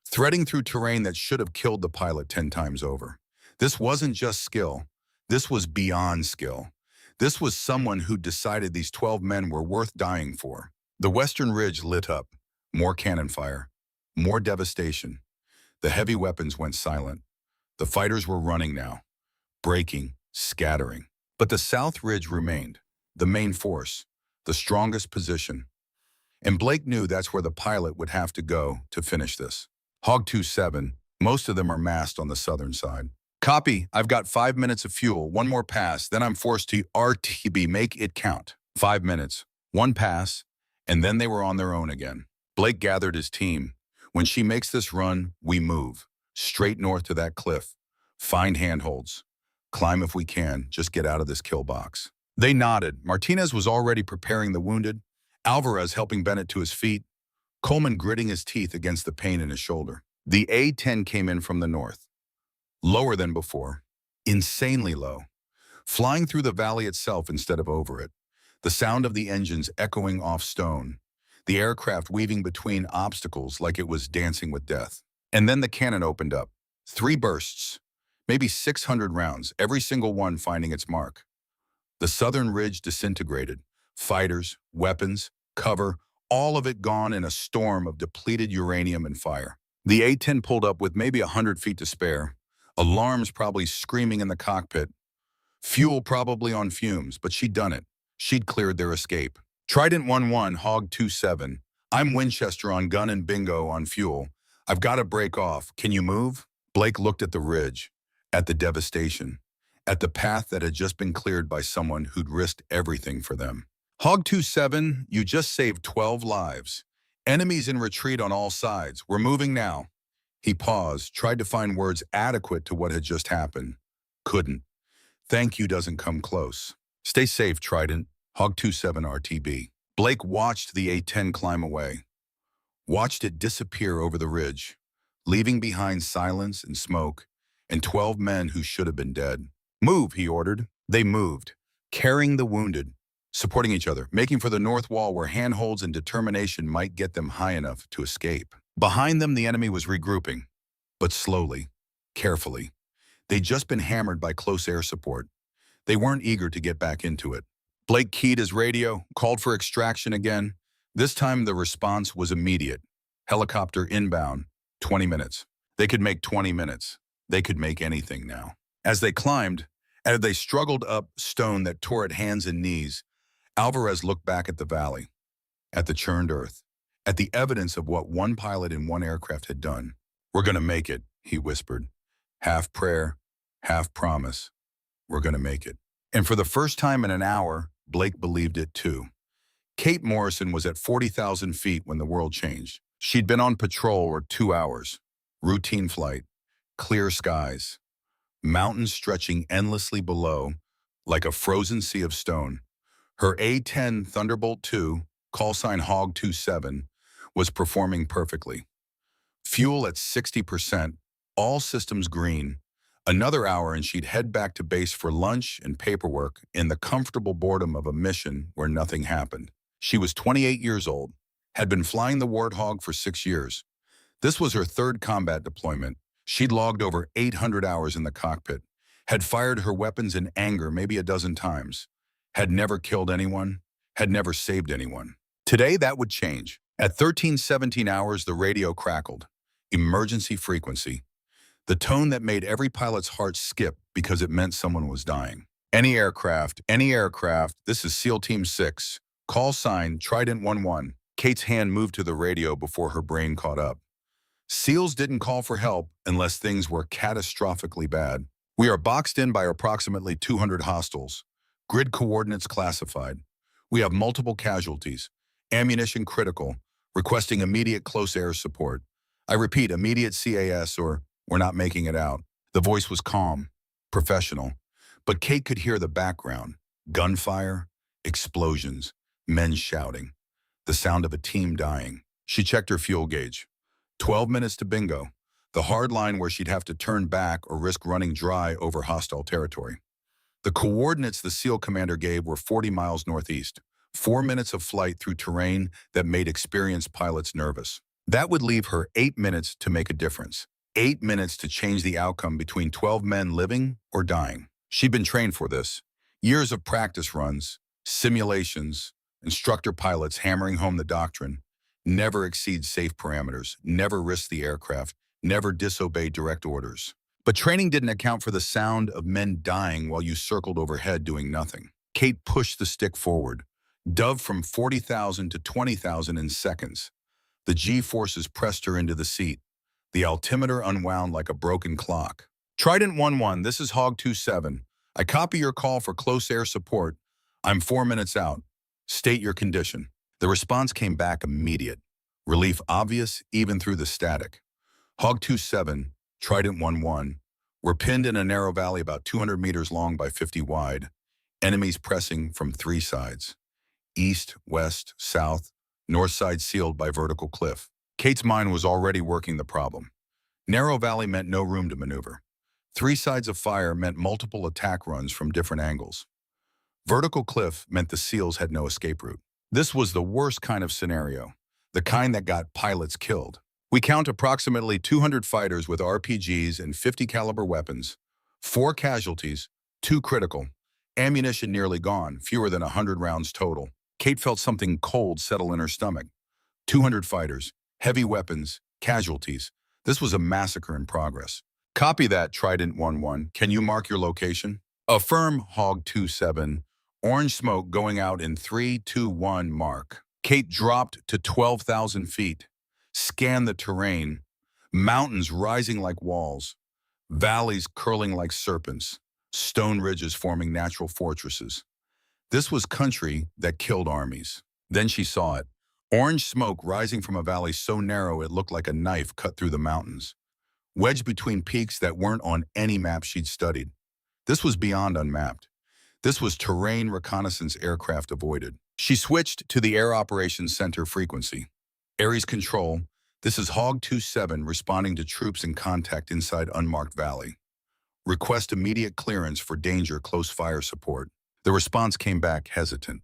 threading through terrain that should have killed the pilot 10 times over. This wasn't just skill. This was beyond skill. This was someone who decided these 12 men were worth dying for. The western ridge lit up. More cannon fire. More devastation. The heavy weapons went silent. The fighters were running now, breaking, scattering. But the south ridge remained, the main force, the strongest position. And Blake knew that's where the pilot would have to go to finish this. Hog 27, most of them are massed on the southern side. "Copy, I've got 5 minutes of fuel, one more pass, then I'm forced to RTB, make it count." 5 minutes, one pass, and then they were on their own again. Blake gathered his team. "When she makes this run, we move. Straight north to that cliff. Find handholds. Climb if we can, just get out of this kill box." They nodded. Martinez was already preparing the wounded, Alvarez helping Bennett to his feet, Coleman gritting his teeth against the pain in his shoulder. The A-10 came in from the north. Lower than before. Insanely low. Flying through the valley itself instead of over it. The sound of the engines echoing off stone. The aircraft weaving between obstacles like it was dancing with death. And then the cannon opened up. 3 bursts. Maybe 600 rounds, every single one finding its mark. The southern ridge disintegrated. Fighters, weapons, cover, all of it gone in a storm of depleted uranium and fire. The A-10 pulled up with maybe 100 feet to spare. Alarms probably screaming in the cockpit. Fuel probably on fumes, but she'd done it. She'd cleared their escape. Trident 1-1, Hog 27. "I'm Winchester on gun and bingo on fuel. I've got to break off. Can you move?" Blake looked at the ridge, at the devastation, at the path that had just been cleared by someone who'd risked everything for them. "Hog 27, you just saved 12 lives. Enemies in retreat on all sides. We're moving now." He paused, tried to find words adequate to what had just happened. Couldn't. "Thank you doesn't come close." "Stay safe, Trident." Hog 27 RTB. Blake watched the A-10 climb away. Watched it disappear over the ridge, leaving behind silence and smoke, and 12 men who should have been dead. "Move," he ordered. They moved, carrying the wounded, supporting each other, making for the north wall where handholds and determination might get them high enough to escape. Behind them, the enemy was regrouping, but slowly, carefully. They'd just been hammered by close air support. They weren't eager to get back into it. Blake keyed his radio, called for extraction again. This time the response was immediate. Helicopter inbound, 20 minutes. They could make 20 minutes. They could make anything now. As they climbed, as they struggled up stone that tore at hands and knees, Alvarez looked back at the valley, at the churned earth, at the evidence of what one pilot in one aircraft had done. "We're gonna make it," he whispered. Half prayer, half promise. "We're gonna make it." And for the first time in an hour, Blake believed it too. Kate Morrison was at 40,000 feet when the world changed. She'd been on patrol for 2 hours. Routine flight, clear skies, mountains stretching endlessly below, like a frozen sea of stone. Her A-10 Thunderbolt II, call sign Hog 27, was performing perfectly. Fuel at 60%, all systems green. Another hour and she'd head back to base for lunch and paperwork in the comfortable boredom of a mission where nothing happened. She was 28 years old, had been flying the Warthog for 6 years. This was her third combat deployment. She'd logged over 800 hours in the cockpit, had fired her weapons in anger maybe a dozen times, had never killed anyone, had never saved anyone. Today, that would change. At 13:17 hours, the radio crackled. Emergency frequency. The tone that made every pilot's heart skip because it meant someone was dying. Any aircraft, this is SEAL Team 6. Call sign, Trident 11. Kate's hand moved to the radio before her brain caught up. SEALs didn't call for help unless things were catastrophically bad. We are boxed in by approximately 200 hostiles. Grid coordinates classified. We have multiple casualties. Ammunition critical. Requesting immediate close air support. I repeat, immediate CAS or we're not making it out. The voice was calm, professional, but Kate could hear the background. Gunfire, explosions, men shouting. The sound of a team dying. She checked her fuel gauge. 12 minutes to bingo. The hard line where she'd have to turn back or risk running dry over hostile territory. The coordinates the SEAL commander gave were 40 miles northeast. 4 minutes of flight through terrain that made experienced pilots nervous. That would leave her 8 minutes to make a difference. 8 minutes to change the outcome between 12 men living or dying. She'd been trained for this. Years of practice runs, simulations, instructor pilots hammering home the doctrine. Never exceed safe parameters, never risk the aircraft, never disobey direct orders. But training didn't account for the sound of men dying while you circled overhead doing nothing. Kate pushed the stick forward, dove from 40,000 to 20,000 in seconds. The G-forces pressed her into the seat. The altimeter unwound like a broken clock. Trident 11, this is Hog 27. I copy your call for close air support. I'm 4 minutes out. State your condition. The response came back immediate. Relief obvious even through the static. Hog 27, Trident 11, were pinned in a narrow valley about 200 meters long by 50 wide. Enemies pressing from 3 sides. East, west, south, north side sealed by vertical cliff. Kate's mind was already working the problem. Narrow valley meant no room to maneuver. 3 sides of fire meant multiple attack runs from different angles. Vertical cliff meant the SEALs had no escape route. This was the worst kind of scenario, the kind that got pilots killed. We count approximately 200 fighters with RPGs and 50 caliber weapons, 4 casualties, 2 critical, ammunition nearly gone, fewer than 100 rounds total. Kate felt something cold settle in her stomach. 200 fighters, heavy weapons, casualties. This was a massacre in progress. Copy that, Trident 11. Can you mark your location? Affirm, Hog 27. Orange smoke going out in 3, 2, 1, mark. Kate dropped to 12,000 feet. Scanned the terrain. Mountains rising like walls. Valleys curling like serpents. Stone ridges forming natural fortresses. This was country that killed armies. Then she saw it. Orange smoke rising from a valley so narrow it looked like a knife cut through the mountains. Wedged between peaks that weren't on any map she'd studied. This was beyond unmapped. This was terrain reconnaissance aircraft avoided. She switched to the Air Operations Center frequency. Ares Control, this is Hog 27 responding to troops in contact inside unmarked valley. Request immediate clearance for danger close fire support. The response came back hesitant.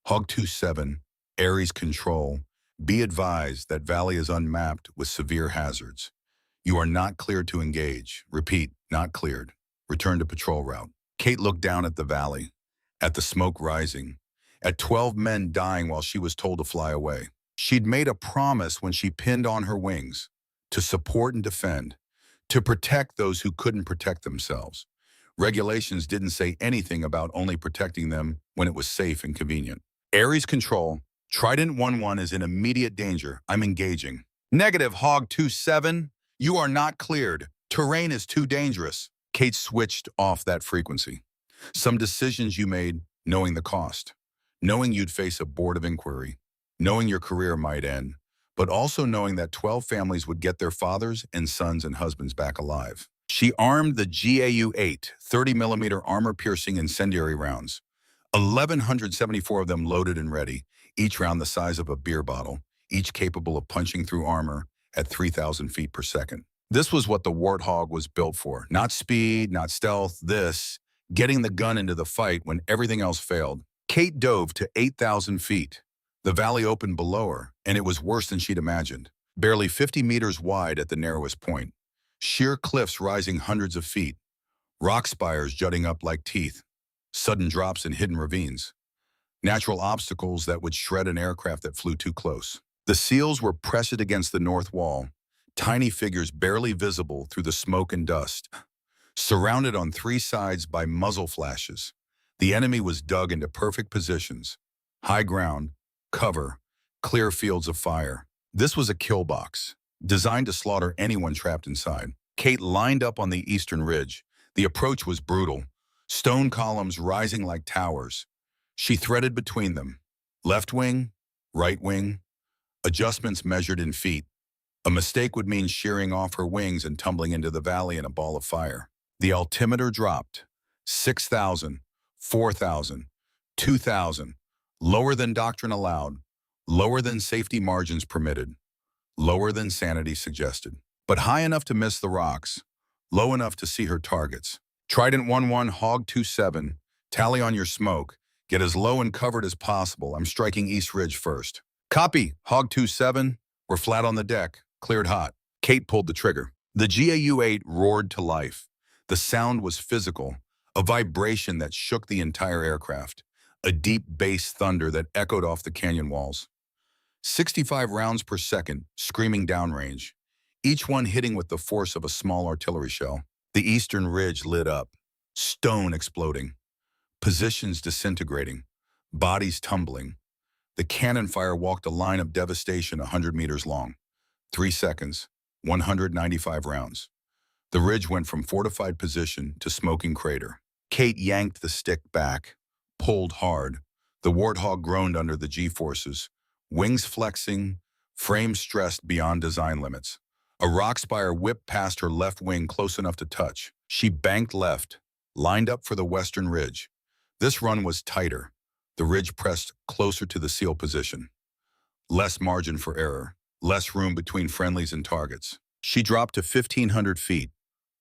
Hog 27, Ares Control, be advised that valley is unmapped with severe hazards. You are not cleared to engage. Repeat, not cleared. Return to patrol route. Kate looked down at the valley, at the smoke rising, at 12 men dying while she was told to fly away. She'd made a promise when she pinned on her wings, to support and defend, to protect those who couldn't protect themselves. Regulations didn't say anything about only protecting them when it was safe and convenient. Ares Control, Trident 11 is in immediate danger. I'm engaging. Negative, Hog 27. You are not cleared. Terrain is too dangerous. Kate switched off that frequency. Some decisions you made knowing the cost, knowing you'd face a board of inquiry, knowing your career might end, but also knowing that 12 families would get their fathers and sons and husbands back alive. She armed the GAU-8 30mm armor-piercing incendiary rounds, 1,174 of them loaded and ready, each round the size of a beer bottle, each capable of punching through armor at 3,000 feet per second. This was what the Warthog was built for. Not speed, not stealth, getting the gun into the fight when everything else failed. Kate dove to 8,000 feet. The valley opened below her, and it was worse than she'd imagined. Barely 50 meters wide at the narrowest point. Sheer cliffs rising hundreds of feet. Rock spires jutting up like teeth. Sudden drops in hidden ravines. Natural obstacles that would shred an aircraft that flew too close. The SEALs were pressed against the north wall, tiny figures barely visible through the smoke and dust. Surrounded on three sides by muzzle flashes, the enemy was dug into perfect positions. High ground, cover, clear fields of fire. This was a kill box, designed to slaughter anyone trapped inside. Kate lined up on the eastern ridge. The approach was brutal, stone columns rising like towers. She threaded between them. Left wing, right wing, adjustments measured in feet. A mistake would mean shearing off her wings and tumbling into the valley in a ball of fire. The altimeter dropped. 6,000, 4,000, 2,000. Lower than doctrine allowed. Lower than safety margins permitted. Lower than sanity suggested. But high enough to miss the rocks. Low enough to see her targets. Trident 1-1, Hog 2-7. Tally on your smoke. Get as low and covered as possible. I'm striking East Ridge first. Copy, Hog 2-7. We're flat on the deck. Cleared hot. Kate pulled the trigger. The GAU-8 roared to life. The sound was physical, a vibration that shook the entire aircraft, a deep bass thunder that echoed off the canyon walls. 65 rounds per second, screaming downrange, each one hitting with the force of a small artillery shell. The eastern ridge lit up, stone exploding, positions disintegrating, bodies tumbling. The cannon fire walked a line of devastation 100 meters long. 3 seconds, 195 rounds. The ridge went from fortified position to smoking crater. Kate yanked the stick back, pulled hard. The Warthog groaned under the G-forces, wings flexing, frame stressed beyond design limits. A rock spire whipped past her left wing close enough to touch. She banked left, lined up for the western ridge. This run was tighter. The ridge pressed closer to the SEAL position. Less margin for error, less room between friendlies and targets. She dropped to 1,500 feet,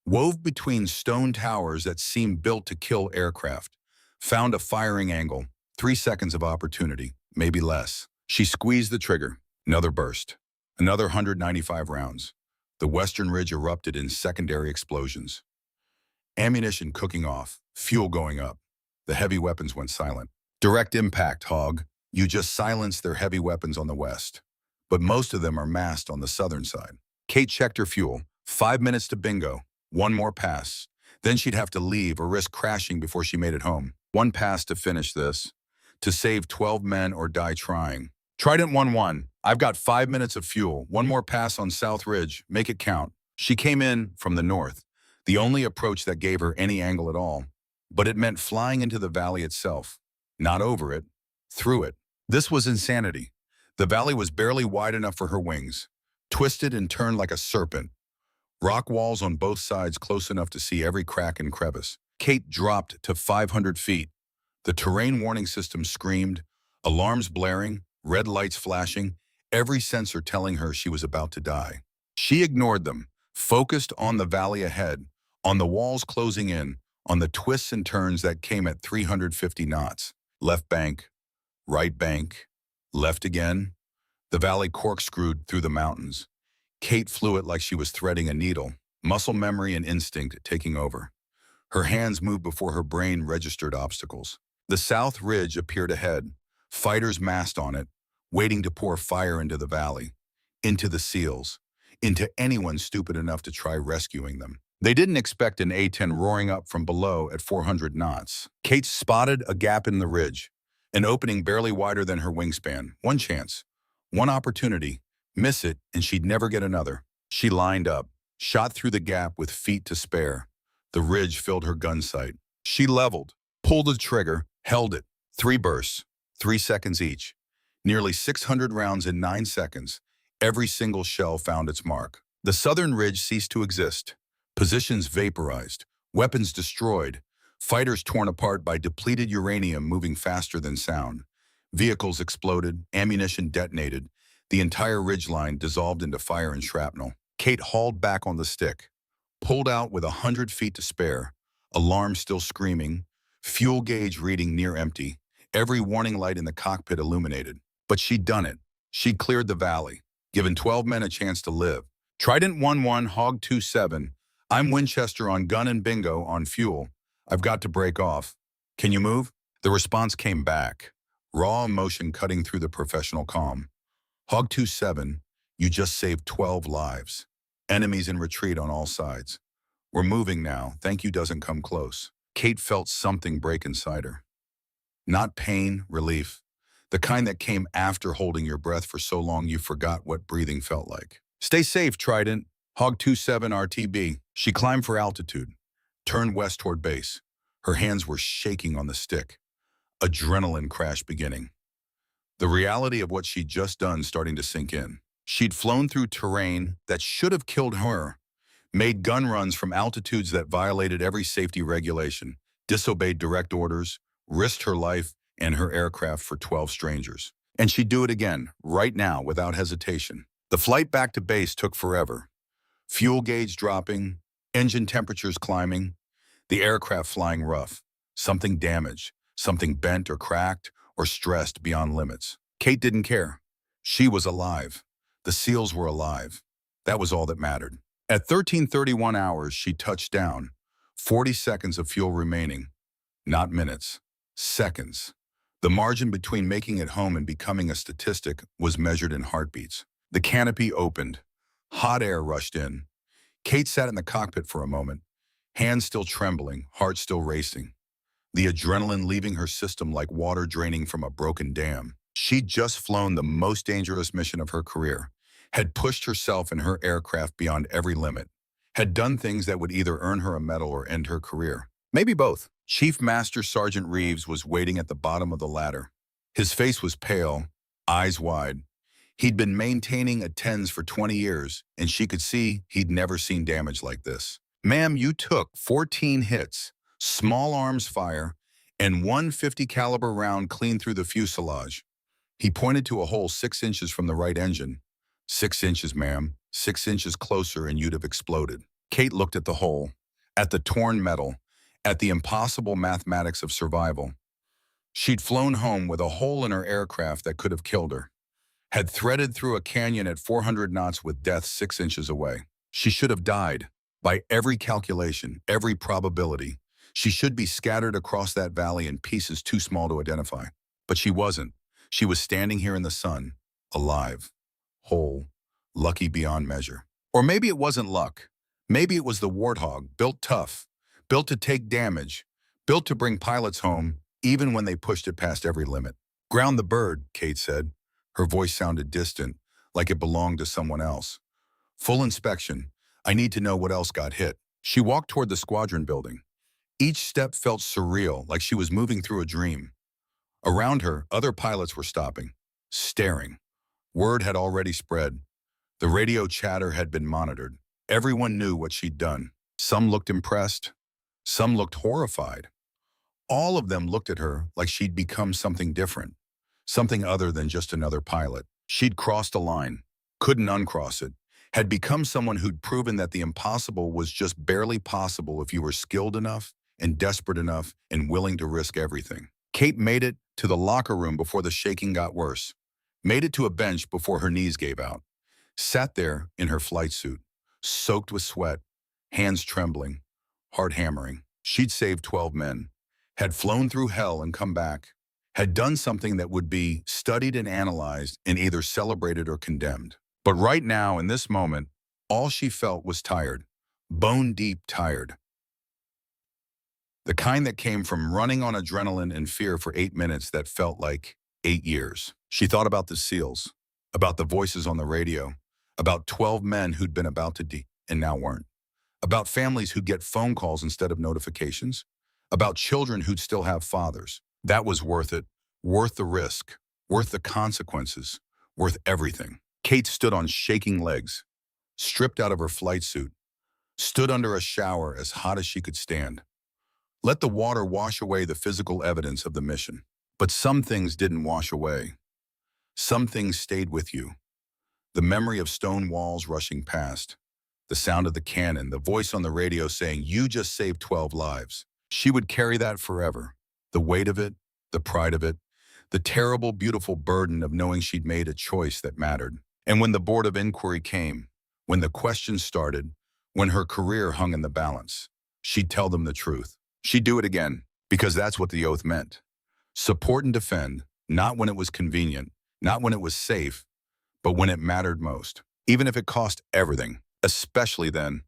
wove between stone towers that seemed built to kill aircraft, found a firing angle, 3 seconds of opportunity, maybe less. She squeezed the trigger, another burst, another 195 rounds. The western ridge erupted in secondary explosions. Ammunition cooking off, fuel going up. The heavy weapons went silent. Direct impact, Hog. You just silenced their heavy weapons on the west. But most of them are massed on the southern side. Kate checked her fuel. 5 minutes to bingo. One more pass. Then she'd have to leave or risk crashing before she made it home. One pass to finish this. To save 12 men or die trying. Trident 1-1. I've got 5 minutes of fuel. One more pass on South Ridge. Make it count. She came in from the north. The only approach that gave her any angle at all. But it meant flying into the valley itself. Not over it. Through it. This was insanity. The valley was barely wide enough for her wings. Twisted and turned like a serpent. Rock walls on both sides close enough to see every crack and crevice. Kate dropped to 500 feet. The terrain warning system screamed, alarms blaring, red lights flashing, every sensor telling her she was about to die. She ignored them, focused on the valley ahead, on the walls closing in, on the twists and turns that came at 350 knots. Left bank, right bank, left again. The valley corkscrewed through the mountains. Kate flew it like she was threading a needle, muscle memory and instinct taking over. Her hands moved before her brain registered obstacles. The South Ridge appeared ahead, fighters massed on it, waiting to pour fire into the valley, into the SEALs, into anyone stupid enough to try rescuing them. They didn't expect an A-10 roaring up from below at 400 knots. Kate spotted a gap in the ridge, an opening barely wider than her wingspan. One chance, one opportunity. Miss it, and she'd never get another. She lined up, shot through the gap with feet to spare. The ridge filled her gun sight. She leveled, pulled the trigger, held it. 3 bursts, 3 seconds each. Nearly 600 rounds in 9 seconds. Every single shell found its mark. The southern ridge ceased to exist. Positions vaporized, weapons destroyed, fighters torn apart by depleted uranium moving faster than sound. Vehicles exploded, ammunition detonated. The entire ridgeline dissolved into fire and shrapnel. Kate hauled back on the stick, pulled out with 100 feet to spare, alarm still screaming, fuel gauge reading near empty, every warning light in the cockpit illuminated. But she'd done it. She'd cleared the valley, given 12 men a chance to live. Trident 1-1, Hog 2-7. I'm Winchester on gun and bingo on fuel. I've got to break off. Can you move? The response came back, raw emotion cutting through the professional calm. Hog 2-7, you just saved 12 lives. Enemies in retreat on all sides. We're moving now. Thank you doesn't come close. Kate felt something break inside her. Not pain, relief. The kind that came after holding your breath for so long you forgot what breathing felt like. Stay safe, Trident. Hog 2-7 RTB. She climbed for altitude, turned west toward base. Her hands were shaking on the stick. Adrenaline crash beginning. The reality of what she'd just done starting to sink in. She'd flown through terrain that should have killed her, made gun runs from altitudes that violated every safety regulation, disobeyed direct orders, risked her life and her aircraft for 12 strangers. And she'd do it again, right now, without hesitation. The flight back to base took forever. Fuel gauge dropping, engine temperatures climbing, the aircraft flying rough, something damaged, something bent or cracked or stressed beyond limits. Kate didn't care. She was alive. The SEALs were alive. That was all that mattered. At 13:31 hours, she touched down. 40 seconds of fuel remaining. Not minutes. Seconds. The margin between making it home and becoming a statistic was measured in heartbeats. The canopy opened. Hot air rushed in. Kate sat in the cockpit for a moment, hands still trembling, heart still racing. The adrenaline leaving her system like water draining from a broken dam. She'd just flown the most dangerous mission of her career, had pushed herself and her aircraft beyond every limit, had done things that would either earn her a medal or end her career. Maybe both. Chief Master Sergeant Reeves was waiting at the bottom of the ladder. His face was pale, eyes wide. He'd been maintaining A-10s for 20 years, and she could see he'd never seen damage like this. Ma'am, you took 14 hits, small arms fire, and one .50 caliber round clean through the fuselage. He pointed to a hole 6 inches from the right engine. 6 inches, ma'am. 6 inches closer and you'd have exploded. Kate looked at the hole, at the torn metal, at the impossible mathematics of survival. She'd flown home with a hole in her aircraft that could have killed her, had threaded through a canyon at 400 knots with death 6 inches away. She should have died. By every calculation, every probability, she should be scattered across that valley in pieces too small to identify. But she wasn't. She was standing here in the sun, alive, whole, lucky beyond measure. Or maybe it wasn't luck. Maybe it was the Warthog, built tough, built to take damage, built to bring pilots home, even when they pushed it past every limit. Ground the bird, Kate said. Her voice sounded distant, like it belonged to someone else. Full inspection. I need to know what else got hit. She walked toward the squadron building. Each step felt surreal, like she was moving through a dream. Around her, other pilots were stopping, staring. Word had already spread. The radio chatter had been monitored. Everyone knew what she'd done. Some looked impressed. Some looked horrified. All of them looked at her like she'd become something different, something other than just another pilot. She'd crossed a line, couldn't uncross it, had become someone who'd proven that the impossible was just barely possible if you were skilled enough and desperate enough and willing to risk everything. Kate made it to the locker room before the shaking got worse, made it to a bench before her knees gave out, sat there in her flight suit, soaked with sweat, hands trembling, heart hammering. She'd saved 12 men, had flown through hell and come back, had done something that would be studied and analyzed and either celebrated or condemned. But right now, in this moment, all she felt was tired, bone-deep tired. The kind that came from running on adrenaline and fear for 8 minutes that felt like 8 years. She thought about the SEALs, about the voices on the radio, about 12 men who'd been about to and now weren't, about families who'd get phone calls instead of notifications, about children who'd still have fathers. That was worth it, worth the risk, worth the consequences, worth everything. Kate stood on shaking legs, stripped out of her flight suit, stood under a shower as hot as she could stand. Let the water wash away the physical evidence of the mission. But some things didn't wash away. Some things stayed with you. The memory of stone walls rushing past, the sound of the cannon, the voice on the radio saying, "You just saved 12 lives." She would carry that forever. The weight of it, the pride of it, the terrible, beautiful burden of knowing she'd made a choice that mattered. And when the board of inquiry came, when the questions started, when her career hung in the balance, she'd tell them the truth. She'd do it again, because that's what the oath meant. Support and defend, not when it was convenient, not when it was safe, but when it mattered most. Even if it cost everything, especially then.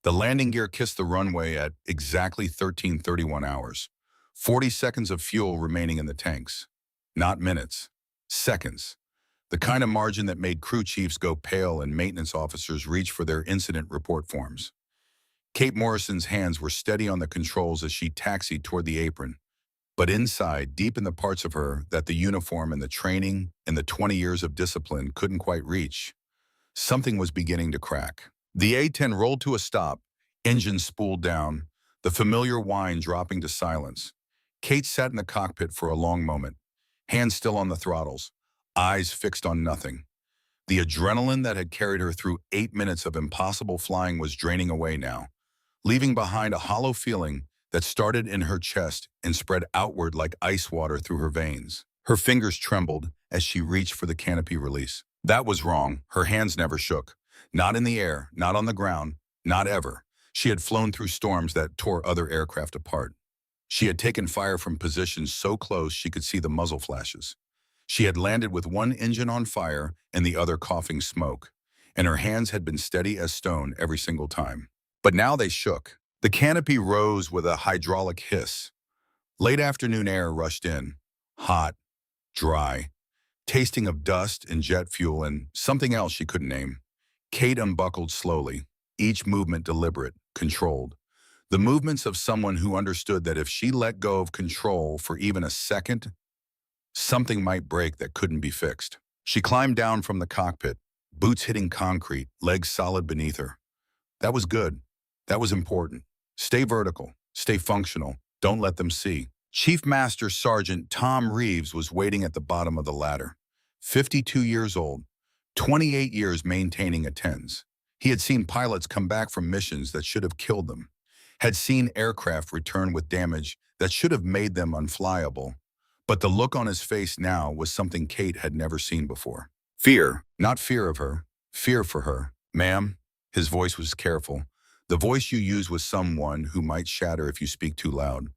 The landing gear kissed the runway at exactly 13:31 hours. 40 seconds of fuel remaining in the tanks. Not minutes, seconds. The kind of margin that made crew chiefs go pale and maintenance officers reach for their incident report forms. Kate Morrison's hands were steady on the controls as she taxied toward the apron. But inside, deep in the parts of her that the uniform and the training and the 20 years of discipline couldn't quite reach, something was beginning to crack. The A-10 rolled to a stop, engine spooled down, the familiar whine dropping to silence. Kate sat in the cockpit for a long moment, hands still on the throttles, eyes fixed on nothing. The adrenaline that had carried her through 8 minutes of impossible flying was draining away now, leaving behind a hollow feeling that started in her chest and spread outward like ice water through her veins. Her fingers trembled as she reached for the canopy release. That was wrong. Her hands never shook. Not in the air, not on the ground, not ever. She had flown through storms that tore other aircraft apart. She had taken fire from positions so close she could see the muzzle flashes. She had landed with one engine on fire and the other coughing smoke, and her hands had been steady as stone every single time. But now they shook. The canopy rose with a hydraulic hiss. Late afternoon air rushed in, hot, dry, tasting of dust and jet fuel and something else she couldn't name. Kate unbuckled slowly, each movement deliberate, controlled. The movements of someone who understood that if she let go of control for even a second, something might break that couldn't be fixed. She climbed down from the cockpit, boots hitting concrete, legs solid beneath her. That was good. That was important. Stay vertical, stay functional, don't let them see. Chief Master Sergeant Tom Reeves was waiting at the bottom of the ladder. 52 years old, 28 years maintaining A-10s. He had seen pilots come back from missions that should have killed them, had seen aircraft return with damage that should have made them unflyable. But the look on his face now was something Kate had never seen before. Fear, not fear of her, fear for her. "Ma'am," his voice was careful, the voice you use with someone who might shatter if you speak too loud.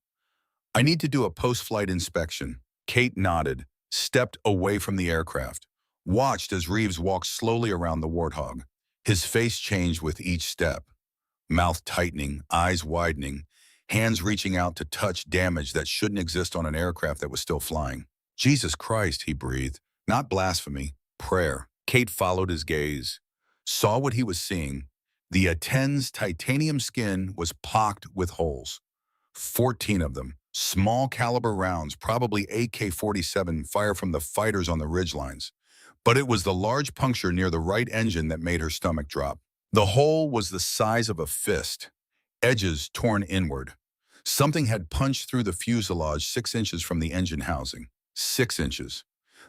"I need to do a post-flight inspection." Kate nodded, stepped away from the aircraft, watched as Reeves walked slowly around the Warthog. His face changed with each step, mouth tightening, eyes widening, hands reaching out to touch damage that shouldn't exist on an aircraft that was still flying. "Jesus Christ," he breathed, not blasphemy, prayer. Kate followed his gaze, saw what he was seeing. The A-10's titanium skin was pocked with holes. 14 of them, small caliber rounds, probably AK-47 fire from the fighters on the ridgelines. But it was the large puncture near the right engine that made her stomach drop. The hole was the size of a fist, edges torn inward. Something had punched through the fuselage 6 inches from the engine housing. 6 inches.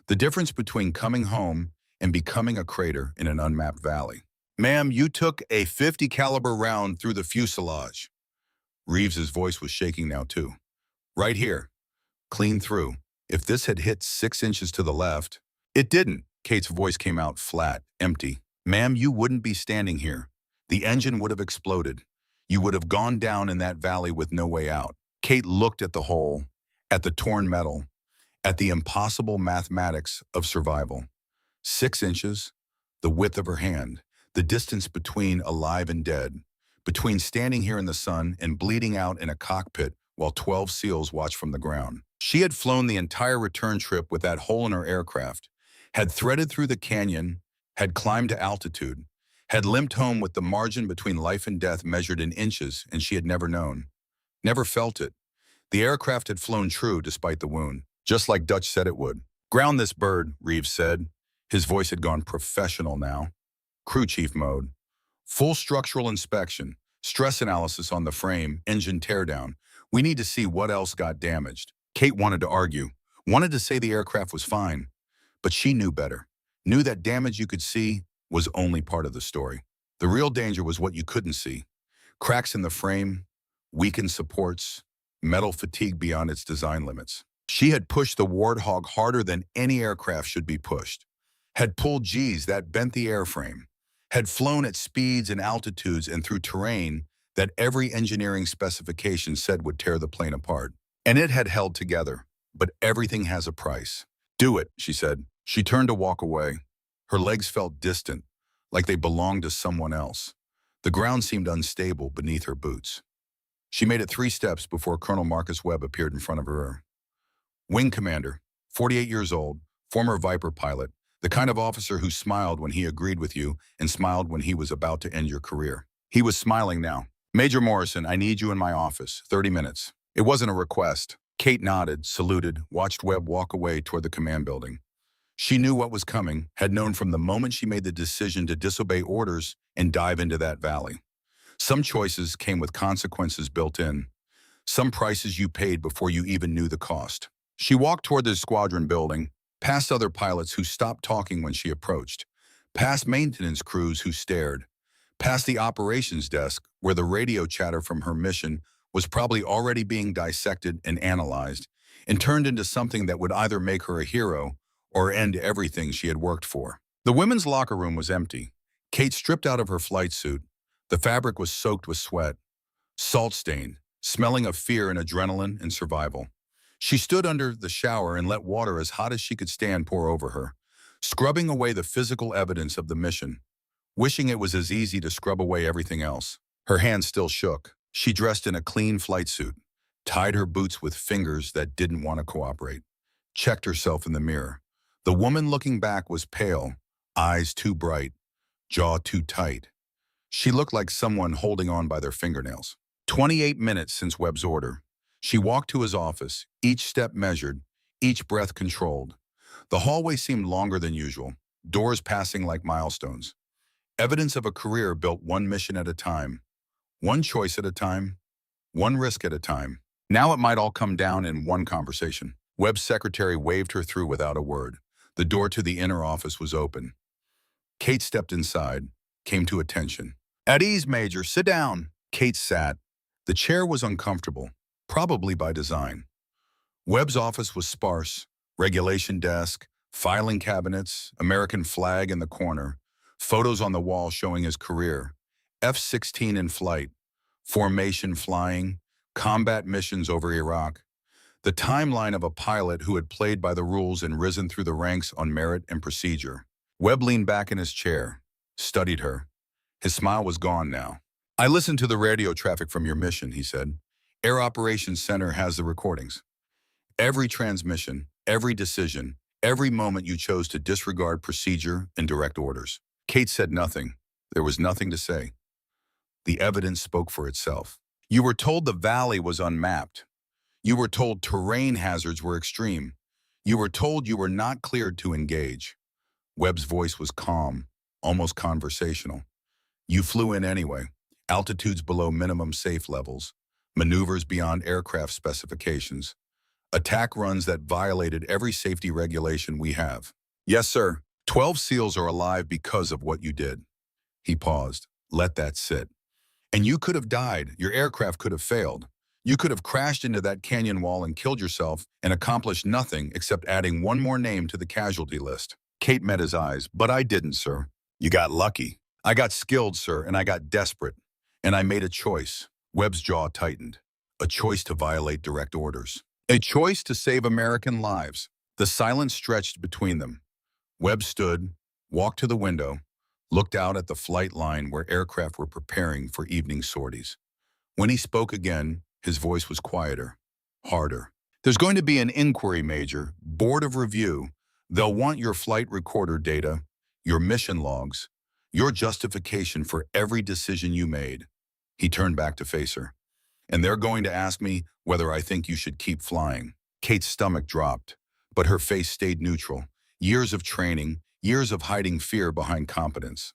The difference between coming home and becoming a crater in an unmapped valley. "Ma'am, you took a .50 caliber round through the fuselage." Reeves's voice was shaking now too. "Right here. Clean through. If this had hit 6 inches to the left..." "It didn't." Kate's voice came out flat, empty. "Ma'am, you wouldn't be standing here. The engine would have exploded. You would have gone down in that valley with no way out." Kate looked at the hole, at the torn metal, at the impossible mathematics of survival. 6 inches, the width of her hand, the distance between alive and dead, between standing here in the sun and bleeding out in a cockpit while 12 SEALs watched from the ground. She had flown the entire return trip with that hole in her aircraft, had threaded through the canyon, had climbed to altitude, had limped home with the margin between life and death measured in inches, and she had never known, never felt it. The aircraft had flown true despite the wound, just like Dutch said it would. "Ground this bird," Reeves said. His voice had gone professional now. Crew chief mode. "Full structural inspection, stress analysis on the frame, engine teardown. We need to see what else got damaged." Kate wanted to argue, wanted to say the aircraft was fine, but she knew better. Knew that damage you could see, was only part of the story. The real danger was what you couldn't see. Cracks in the frame, weakened supports, metal fatigue beyond its design limits. She had pushed the Warthog harder than any aircraft should be pushed, had pulled G's that bent the airframe, had flown at speeds and altitudes and through terrain that every engineering specification said would tear the plane apart. And it had held together, but everything has a price. Do it, she said. She turned to walk away. Her legs felt distant, like they belonged to someone else. The ground seemed unstable beneath her boots. She made it 3 steps before Colonel Marcus Webb appeared in front of her. Wing commander, 48 years old, former Viper pilot, the kind of officer who smiled when he agreed with you and smiled when he was about to end your career. He was smiling now. Major Morrison, I need you in my office, 30 minutes. It wasn't a request. Kate nodded, saluted, watched Webb walk away toward the command building. She knew what was coming, had known from the moment she made the decision to disobey orders and dive into that valley. Some choices came with consequences built in. Some prices you paid before you even knew the cost. She walked toward the squadron building, past other pilots who stopped talking when she approached, past maintenance crews who stared, past the operations desk where the radio chatter from her mission was probably already being dissected and analyzed and turned into something that would either make her a hero or end everything she had worked for. The women's locker room was empty. Kate stripped out of her flight suit. The fabric was soaked with sweat, salt-stained, smelling of fear and adrenaline and survival. She stood under the shower and let water as hot as she could stand pour over her, scrubbing away the physical evidence of the mission, wishing it was as easy to scrub away everything else. Her hands still shook. She dressed in a clean flight suit, tied her boots with fingers that didn't want to cooperate, checked herself in the mirror. The woman looking back was pale, eyes too bright, jaw too tight. She looked like someone holding on by their fingernails. 28 minutes since Webb's order. She walked to his office, each step measured, each breath controlled. The hallway seemed longer than usual, doors passing like milestones. Evidence of a career built one mission at a time, one choice at a time, one risk at a time. Now it might all come down in one conversation. Webb's secretary waved her through without a word. The door to the inner office was open. Kate stepped inside, came to attention. At ease, Major, sit down. Kate sat. The chair was uncomfortable, probably by design. Webb's office was sparse, regulation desk, filing cabinets, American flag in the corner, photos on the wall showing his career, F-16 in flight, formation flying, combat missions over Iraq, the timeline of a pilot who had played by the rules and risen through the ranks on merit and procedure. Webb leaned back in his chair, studied her. His smile was gone now. I listened to the radio traffic from your mission, he said. Air Operations Center has the recordings. Every transmission, every decision, every moment you chose to disregard procedure and direct orders. Kate said nothing. There was nothing to say. The evidence spoke for itself. You were told the valley was unmapped. You were told terrain hazards were extreme. You were told you were not cleared to engage. Webb's voice was calm, almost conversational. You flew in anyway. Altitudes below minimum safe levels, maneuvers beyond aircraft specifications, attack runs that violated every safety regulation we have. Yes, sir. 12 SEALs are alive because of what you did. He paused. Let that sit. And you could have died. Your aircraft could have failed. You could have crashed into that canyon wall and killed yourself and accomplished nothing except adding one more name to the casualty list. Kate met his eyes. But I didn't, sir. You got lucky. I got skilled, sir, and I got desperate. And I made a choice. Webb's jaw tightened. A choice to violate direct orders. A choice to save American lives. The silence stretched between them. Webb stood, walked to the window, looked out at the flight line where aircraft were preparing for evening sorties. When he spoke again, his voice was quieter, harder. There's going to be an inquiry, Major, board of review. They'll want your flight recorder data, your mission logs, your justification for every decision you made. He turned back to face her. And they're going to ask me whether I think you should keep flying. Kate's stomach dropped, but her face stayed neutral. Years of training, years of hiding fear behind competence.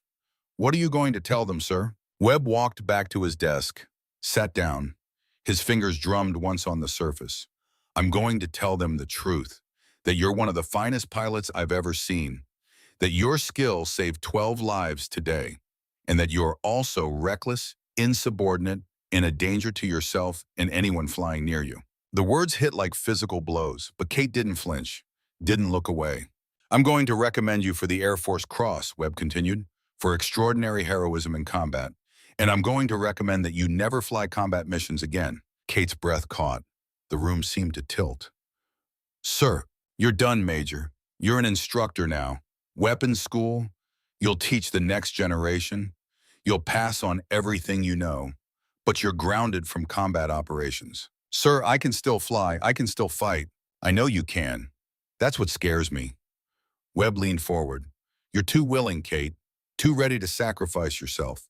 What are you going to tell them, sir? Webb walked back to his desk, sat down. His fingers drummed once on the surface. I'm going to tell them the truth, that you're one of the finest pilots I've ever seen, that your skill saved 12 lives today, and that you're also reckless, insubordinate, and a danger to yourself and anyone flying near you. The words hit like physical blows, but Kate didn't flinch, didn't look away. I'm going to recommend you for the Air Force Cross, Webb continued, for extraordinary heroism in combat. And I'm going to recommend that you never fly combat missions again. Kate's breath caught. The room seemed to tilt. Sir, you're done, Major. You're an instructor now. Weapons school. You'll teach the next generation. You'll pass on everything you know. But you're grounded from combat operations. Sir, I can still fly. I can still fight. I know you can. That's what scares me. Webb leaned forward. You're too willing, Kate. Too ready to sacrifice yourself.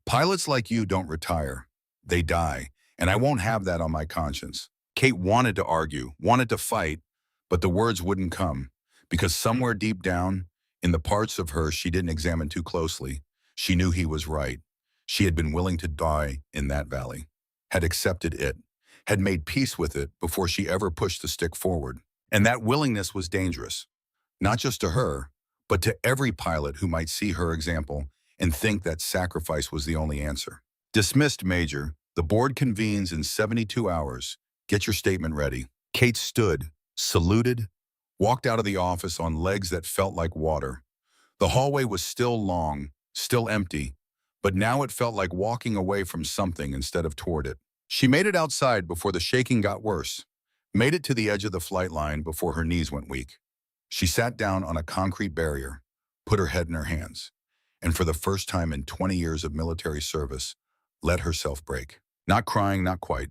Pilots like you don't retire. They die, and I won't have that on my conscience. Kate wanted to argue, wanted to fight, but the words wouldn't come, because somewhere deep down, in the parts of her she didn't examine too closely, she knew he was right. She had been willing to die in that valley, had accepted it, had made peace with it before she ever pushed the stick forward. And that willingness was dangerous, not just to her, but to every pilot who might see her example and think that sacrifice was the only answer. Dismissed, Major. The board convenes in 72 hours. Get your statement ready. Kate stood, saluted, walked out of the office on legs that felt like water. The hallway was still long, still empty, but now it felt like walking away from something instead of toward it. She made it outside before the shaking got worse, made it to the edge of the flight line before her knees went weak. She sat down on a concrete barrier, put her head in her hands, and for the first time in 20 years of military service, let herself break. Not crying, not quite,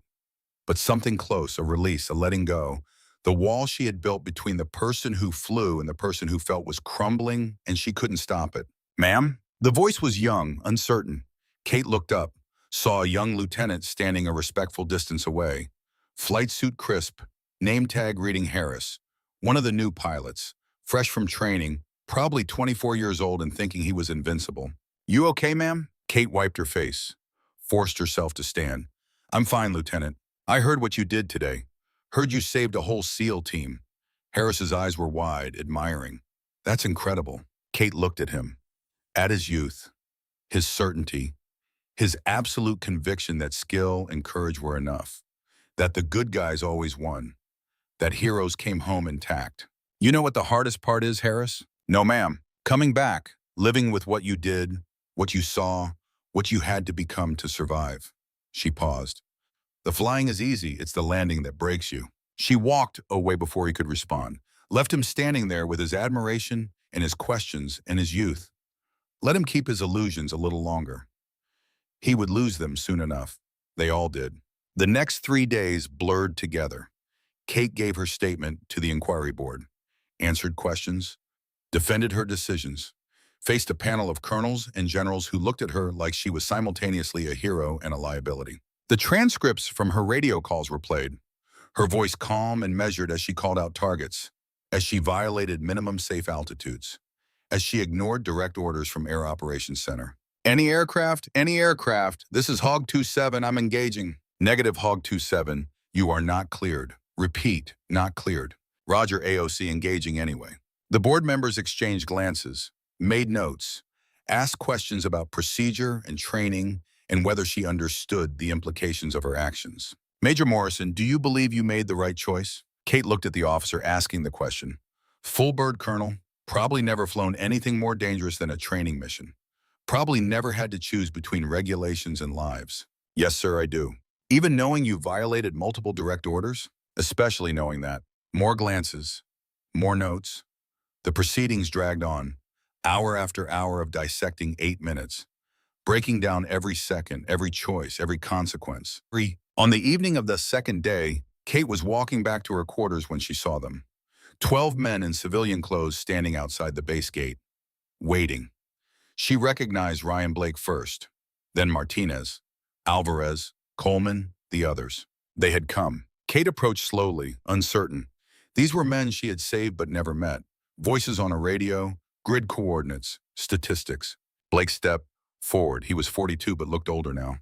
but something close, a release, a letting go. The wall she had built between the person who flew and the person who felt was crumbling, and she couldn't stop it. Ma'am? The voice was young, uncertain. Kate looked up, saw a young lieutenant standing a respectful distance away. Flight suit crisp, name tag reading Harris. One of the new pilots, fresh from training, probably 24 years old and thinking he was invincible. You okay, ma'am? Kate wiped her face, forced herself to stand. I'm fine, Lieutenant. I heard what you did today. Heard you saved a whole SEAL team. Harris's eyes were wide, admiring. That's incredible. Kate looked at him, at his youth, his certainty, his absolute conviction that skill and courage were enough, that the good guys always won, that heroes came home intact. You know what the hardest part is, Harris? No, ma'am. Coming back, living with what you did, what you saw, what you had to become to survive. She paused. The flying is easy, it's the landing that breaks you. She walked away before he could respond, left him standing there with his admiration and his questions and his youth. Let him keep his illusions a little longer. He would lose them soon enough. They all did. The next 3 days blurred together. Kate gave her statement to the inquiry board, answered questions, defended her decisions, faced a panel of colonels and generals who looked at her like she was simultaneously a hero and a liability. The transcripts from her radio calls were played, her voice calm and measured as she called out targets, as she violated minimum safe altitudes, as she ignored direct orders from Air Operations Center. Any aircraft, this is Hog 27, I'm engaging. Negative Hog 27, you are not cleared. Repeat, not cleared. Roger, AOC engaging anyway. The board members exchanged glances, made notes, asked questions about procedure and training and whether she understood the implications of her actions. Major Morrison, do you believe you made the right choice? Kate looked at the officer asking the question. Full bird colonel, probably never flown anything more dangerous than a training mission. Probably never had to choose between regulations and lives. Yes, sir, I do. Even knowing you violated multiple direct orders? Especially knowing that. More glances, more notes. The proceedings dragged on, hour after hour of dissecting 8 minutes, breaking down every second, every choice, every consequence. On the evening of the second day, Kate was walking back to her quarters when she saw them. 12 men in civilian clothes standing outside the base gate, waiting. She recognized Ryan Blake first, then Martinez, Alvarez, Coleman, the others. They had come. Kate approached slowly, uncertain. These were men she had saved but never met. Voices on a radio, grid coordinates, statistics. Blake stepped forward. He was 42 but looked older now.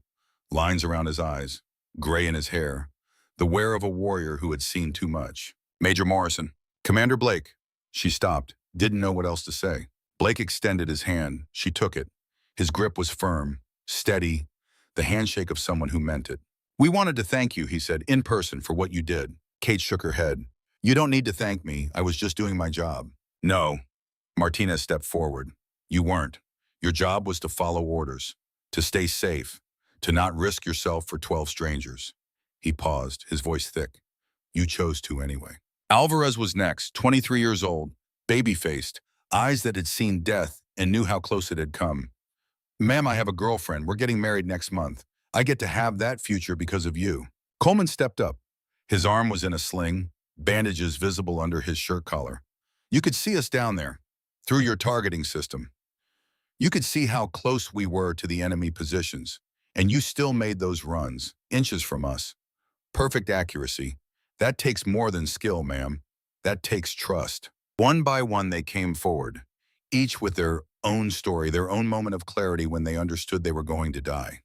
Lines around his eyes, gray in his hair. The wear of a warrior who had seen too much. Major Morrison. Commander Blake. She stopped, didn't know what else to say. Blake extended his hand. She took it. His grip was firm, steady, the handshake of someone who meant it. "We wanted to thank you," he said, "in person for what you did." Kate shook her head. "You don't need to thank me. I was just doing my job." "No." Martinez stepped forward. "You weren't. Your job was to follow orders, to stay safe, to not risk yourself for 12 strangers." He paused, his voice thick. "You chose to anyway." Alvarez was next, 23 years old, baby-faced, eyes that had seen death and knew how close it had come. "Ma'am, I have a girlfriend. We're getting married next month. I get to have that future because of you." Coleman stepped up. His arm was in a sling, bandages visible under his shirt collar. "You could see us down there, through your targeting system. You could see how close we were to the enemy positions, and you still made those runs, inches from us. Perfect accuracy. That takes more than skill, ma'am. That takes trust." One by one they came forward, each with their own story, their own moment of clarity when they understood they were going to die.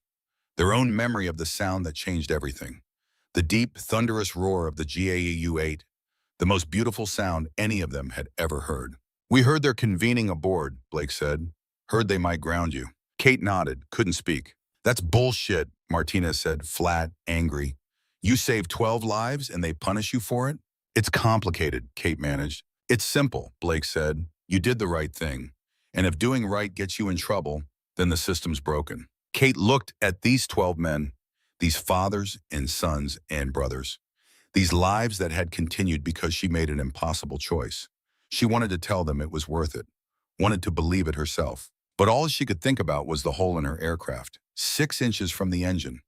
Their own memory of the sound that changed everything. The deep, thunderous roar of the GAEU-8, the most beautiful sound any of them had ever heard. "We heard they're convening aboard," Blake said. "Heard they might ground you." Kate nodded, couldn't speak. "That's bullshit," Martinez said, flat, angry. "You saved 12 lives and they punish you for it?" "It's complicated," Kate managed. "It's simple," Blake said. "You did the right thing. And if doing right gets you in trouble, then the system's broken." Kate looked at these 12 men, these fathers and sons and brothers, these lives that had continued because she made an impossible choice. She wanted to tell them it was worth it, wanted to believe it herself. But all she could think about was the hole in her aircraft, 6 inches from the engine,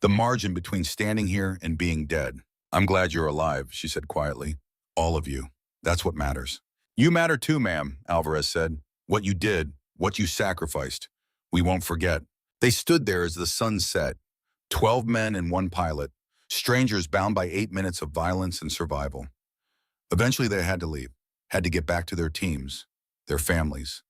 the margin between standing here and being dead. "I'm glad you're alive," she said quietly. "All of you. That's what matters." "You matter too, ma'am," Alvarez said. "What you did, what you sacrificed. We won't forget." They stood there as the sun set, 12 men and 1 pilot, strangers bound by 8 minutes of violence and survival. Eventually they had to leave, had to get back to their teams, their families,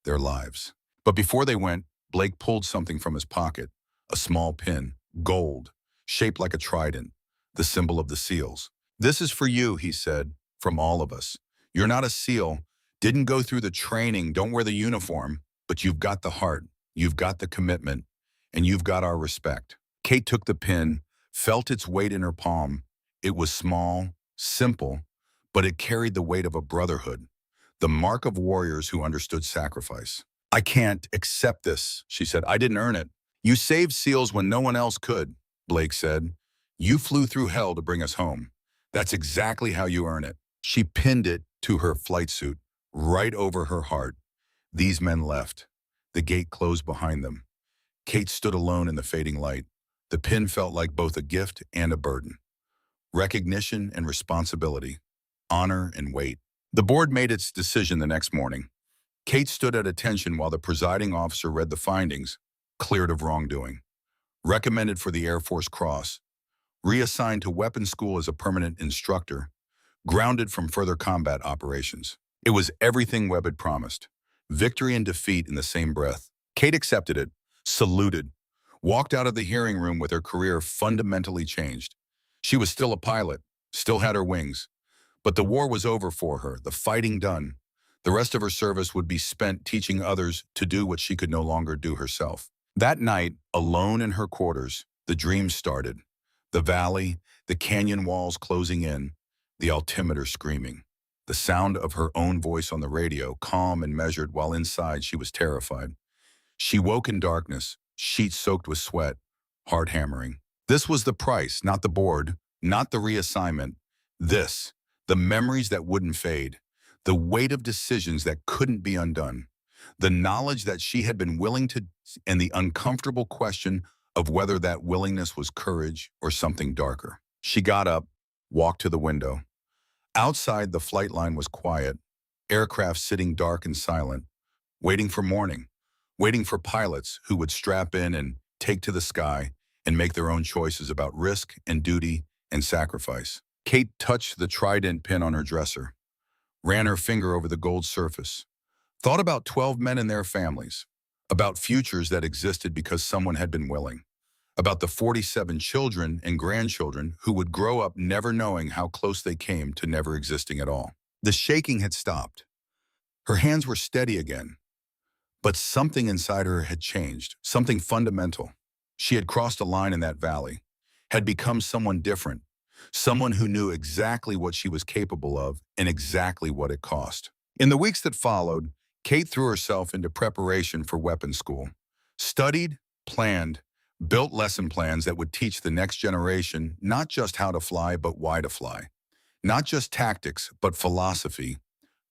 their lives. But before they went, Blake pulled something from his pocket, a small pin, gold, shaped like a trident, the symbol of the SEALs. "This is for you," he said, "from all of us. You're not a SEAL, didn't go through the training, don't wear the uniform, but you've got the heart, you've got the commitment, and you've got our respect." Kate took the pin, felt its weight in her palm. It was small, simple, but it carried the weight of a brotherhood, the mark of warriors who understood sacrifice. "I can't accept this," she said. "I didn't earn it." "You saved SEALs when no one else could," Blake said. "You flew through hell to bring us home. That's exactly how you earn it." She pinned it to her flight suit, right over her heart. These men left. The gate closed behind them. Kate stood alone in the fading light. The pin felt like both a gift and a burden. Recognition and responsibility. Honor and weight. The board made its decision the next morning. Kate stood at attention while the presiding officer read the findings, cleared of wrongdoing. Recommended for the Air Force Cross. Reassigned to weapons school as a permanent instructor. Grounded from further combat operations. It was everything Webb had promised. Victory and defeat in the same breath. Kate accepted it, saluted, walked out of the hearing room with her career fundamentally changed. She was still a pilot, still had her wings. But the war was over for her, the fighting done. The rest of her service would be spent teaching others to do what she could no longer do herself. That night, alone in her quarters, the dream started. The valley, the canyon walls closing in, the altimeter screaming. The sound of her own voice on the radio, calm and measured, while inside she was terrified. She woke in darkness, sheets soaked with sweat, heart hammering. This was the price, not the board, not the reassignment. This, the memories that wouldn't fade, the weight of decisions that couldn't be undone, the knowledge that she had been willing to, and the uncomfortable question of whether that willingness was courage or something darker. She got up, walked to the window. Outside, the flight line was quiet, aircraft sitting dark and silent, waiting for morning, waiting for pilots who would strap in and take to the sky and make their own choices about risk and duty and sacrifice. Kate touched the trident pin on her dresser, ran her finger over the gold surface, thought about 12 men and their families, about futures that existed because someone had been willing, about the 47 children and grandchildren who would grow up never knowing how close they came to never existing at all. The shaking had stopped. Her hands were steady again, but something inside her had changed, something fundamental. She had crossed a line in that valley, had become someone different, someone who knew exactly what she was capable of and exactly what it cost. In the weeks that followed, Kate threw herself into preparation for weapons school. Studied, planned, built lesson plans that would teach the next generation not just how to fly, but why to fly. Not just tactics, but philosophy.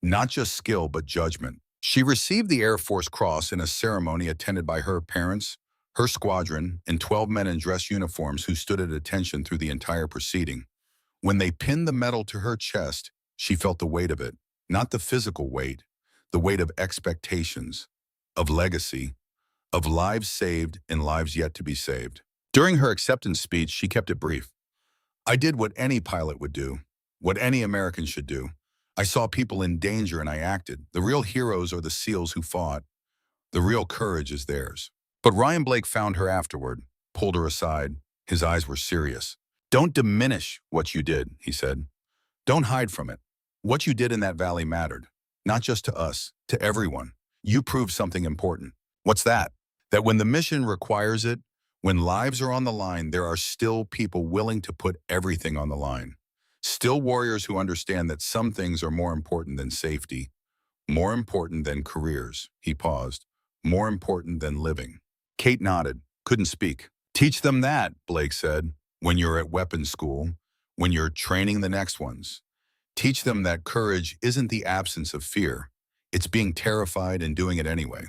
Not just skill, but judgment. She received the Air Force Cross in a ceremony attended by her parents, her squadron, and 12 men in dress uniforms who stood at attention through the entire proceeding. When they pinned the medal to her chest, she felt the weight of it. Not the physical weight, the weight of expectations, of legacy, of lives saved and lives yet to be saved. During her acceptance speech, she kept it brief. I did what any pilot would do, what any American should do. I saw people in danger and I acted. The real heroes are the SEALs who fought. The real courage is theirs. But Ryan Blake found her afterward, pulled her aside. His eyes were serious. Don't diminish what you did, he said. Don't hide from it. What you did in that valley mattered. Not just to us, to everyone. You proved something important. What's that? That when the mission requires it, when lives are on the line, there are still people willing to put everything on the line. Still warriors who understand that some things are more important than safety, more important than careers. He paused. More important than living. Kate nodded, couldn't speak. Teach them that, Blake said, when you're at weapons school, when you're training the next ones. Teach them that courage isn't the absence of fear. It's being terrified and doing it anyway,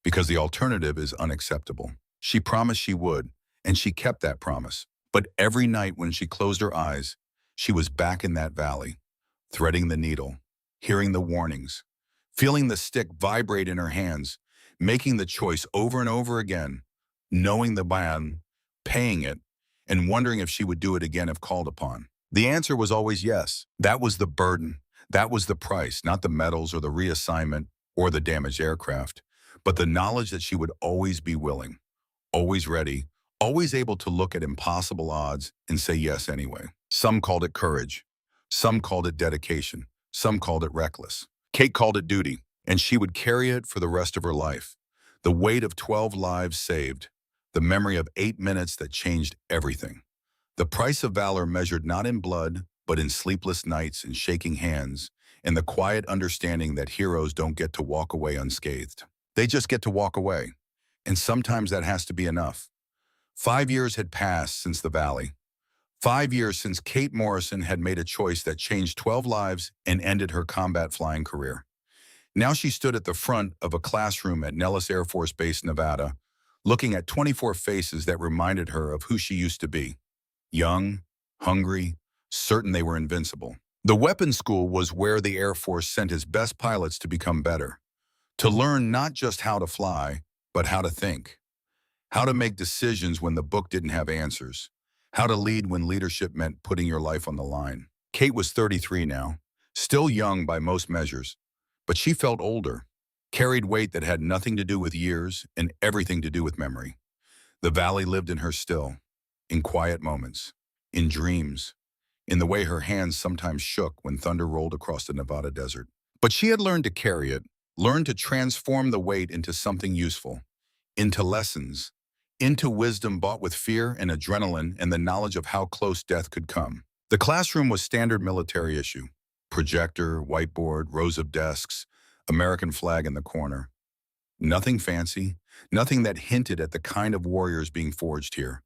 because the alternative is unacceptable. She promised she would, and she kept that promise. But every night when she closed her eyes, she was back in that valley, threading the needle, hearing the warnings, feeling the stick vibrate in her hands, making the choice over and over again, knowing the ban, paying it, and wondering if she would do it again if called upon. The answer was always yes. That was the burden. That was the price, not the medals or the reassignment or the damaged aircraft, but the knowledge that she would always be willing, always ready, always able to look at impossible odds and say yes anyway. Some called it courage. Some called it dedication. Some called it reckless. Kate called it duty, and she would carry it for the rest of her life. The weight of 12 lives saved, the memory of 8 minutes that changed everything. The price of valor measured not in blood, but in sleepless nights and shaking hands, and the quiet understanding that heroes don't get to walk away unscathed. They just get to walk away, and sometimes that has to be enough. 5 years had passed since the valley. 5 years since Kate Morrison had made a choice that changed 12 lives and ended her combat flying career. Now she stood at the front of a classroom at Nellis Air Force Base, Nevada, looking at 24 faces that reminded her of who she used to be. Young, hungry, certain they were invincible. The weapons school was where the Air Force sent its best pilots to become better, to learn not just how to fly, but how to think, how to make decisions when the book didn't have answers, how to lead when leadership meant putting your life on the line. Kate was 33 now, still young by most measures, but she felt older, carried weight that had nothing to do with years and everything to do with memory. The valley lived in her still, in quiet moments, in dreams, in the way her hands sometimes shook when thunder rolled across the Nevada desert. But she had learned to carry it, learned to transform the weight into something useful, into lessons, into wisdom bought with fear and adrenaline and the knowledge of how close death could come. The classroom was standard military issue. Projector, whiteboard, rows of desks, American flag in the corner. Nothing fancy, nothing that hinted at the kind of warriors being forged here.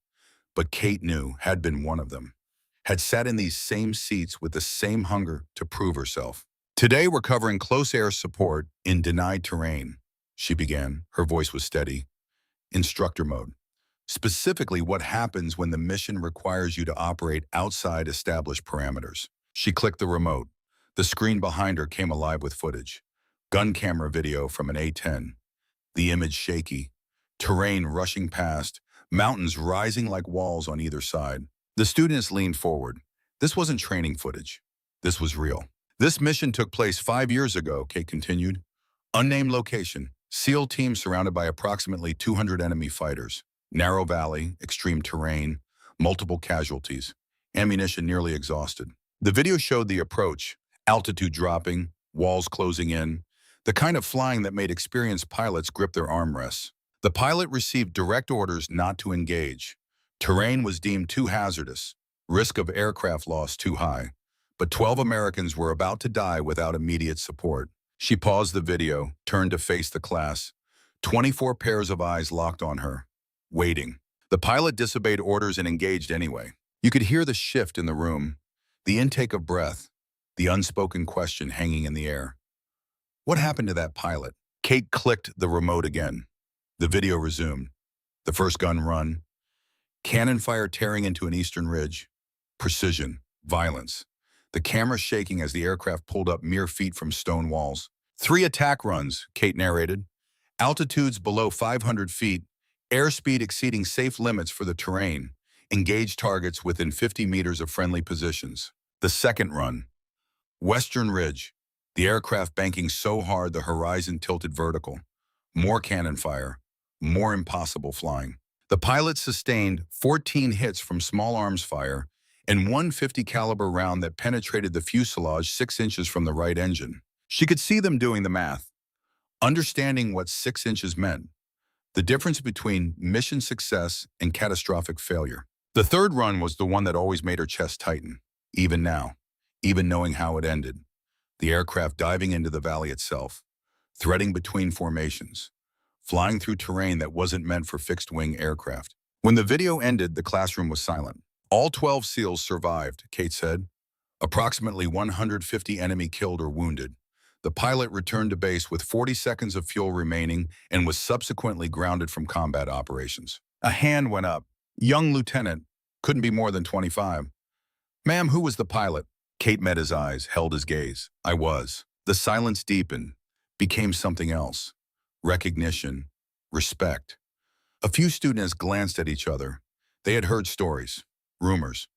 But Kate knew, had been one of them, had sat in these same seats with the same hunger to prove herself. Today we're covering close air support in denied terrain, she began. Her voice was steady. Instructor mode. Specifically, what happens when the mission requires you to operate outside established parameters. She clicked the remote. The screen behind her came alive with footage. Gun camera video from an A-10. The image shaky. Terrain rushing past. Mountains rising like walls on either side. The students leaned forward. This wasn't training footage. This was real. This mission took place 5 years ago, Kate continued. Unnamed location. SEAL team surrounded by approximately 200 enemy fighters. Narrow valley, extreme terrain, multiple casualties. Ammunition nearly exhausted. The video showed the approach. Altitude dropping, walls closing in. The kind of flying that made experienced pilots grip their armrests. The pilot received direct orders not to engage. Terrain was deemed too hazardous, risk of aircraft loss too high. But 12 Americans were about to die without immediate support. She paused the video, turned to face the class. 24 pairs of eyes locked on her, waiting. The pilot disobeyed orders and engaged anyway. You could hear the shift in the room, the intake of breath, the unspoken question hanging in the air. What happened to that pilot? Kate clicked the remote again. The video resumed. The first gun run. Cannon fire tearing into an eastern ridge. Precision. Violence. The camera shaking as the aircraft pulled up mere feet from stone walls. 3 attack runs, Kate narrated. Altitudes below 500 feet. Airspeed exceeding safe limits for the terrain. Engaged targets within 50 meters of friendly positions. The second run. Western ridge. The aircraft banking so hard the horizon tilted vertical. More cannon fire. More impossible flying. The pilot sustained 14 hits from small arms fire and one .50 caliber round that penetrated the fuselage 6 inches from the right engine. She could see them doing the math, understanding what 6 inches meant, the difference between mission success and catastrophic failure. The third run was the one that always made her chest tighten, even now, even knowing how it ended. The aircraft diving into the valley itself, threading between formations, flying through terrain that wasn't meant for fixed-wing aircraft. When the video ended, the classroom was silent. All 12 SEALs survived, Kate said. Approximately 150 enemy killed or wounded. The pilot returned to base with 40 seconds of fuel remaining and was subsequently grounded from combat operations. A hand went up. Young lieutenant, couldn't be more than 25. Ma'am, who was the pilot? Kate met his eyes, held his gaze. I was. The silence deepened, became something else. Recognition, respect. A few students glanced at each other. They had heard stories, rumors,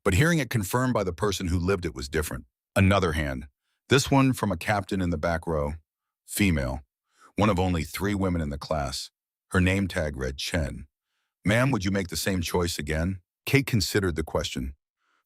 but hearing it confirmed by the person who lived it was different. Another hand, this one from a captain in the back row, female, one of only 3 women in the class. Her name tag read Chen. Ma'am, would you make the same choice again? Kate considered the question.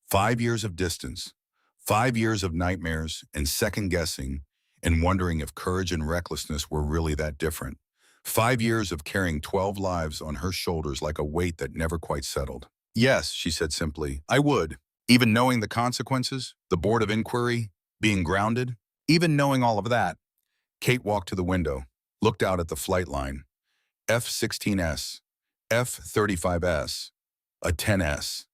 5 years of distance, 5 years of nightmares and second-guessing and wondering if courage and recklessness were really that different. 5 years of carrying 12 lives on her shoulders like a weight that never quite settled. Yes, she said simply, I would. Even knowing the consequences, the board of inquiry, being grounded, even knowing all of that. Kate walked to the window, looked out at the flight line. F-16S, F-35S, A-10S.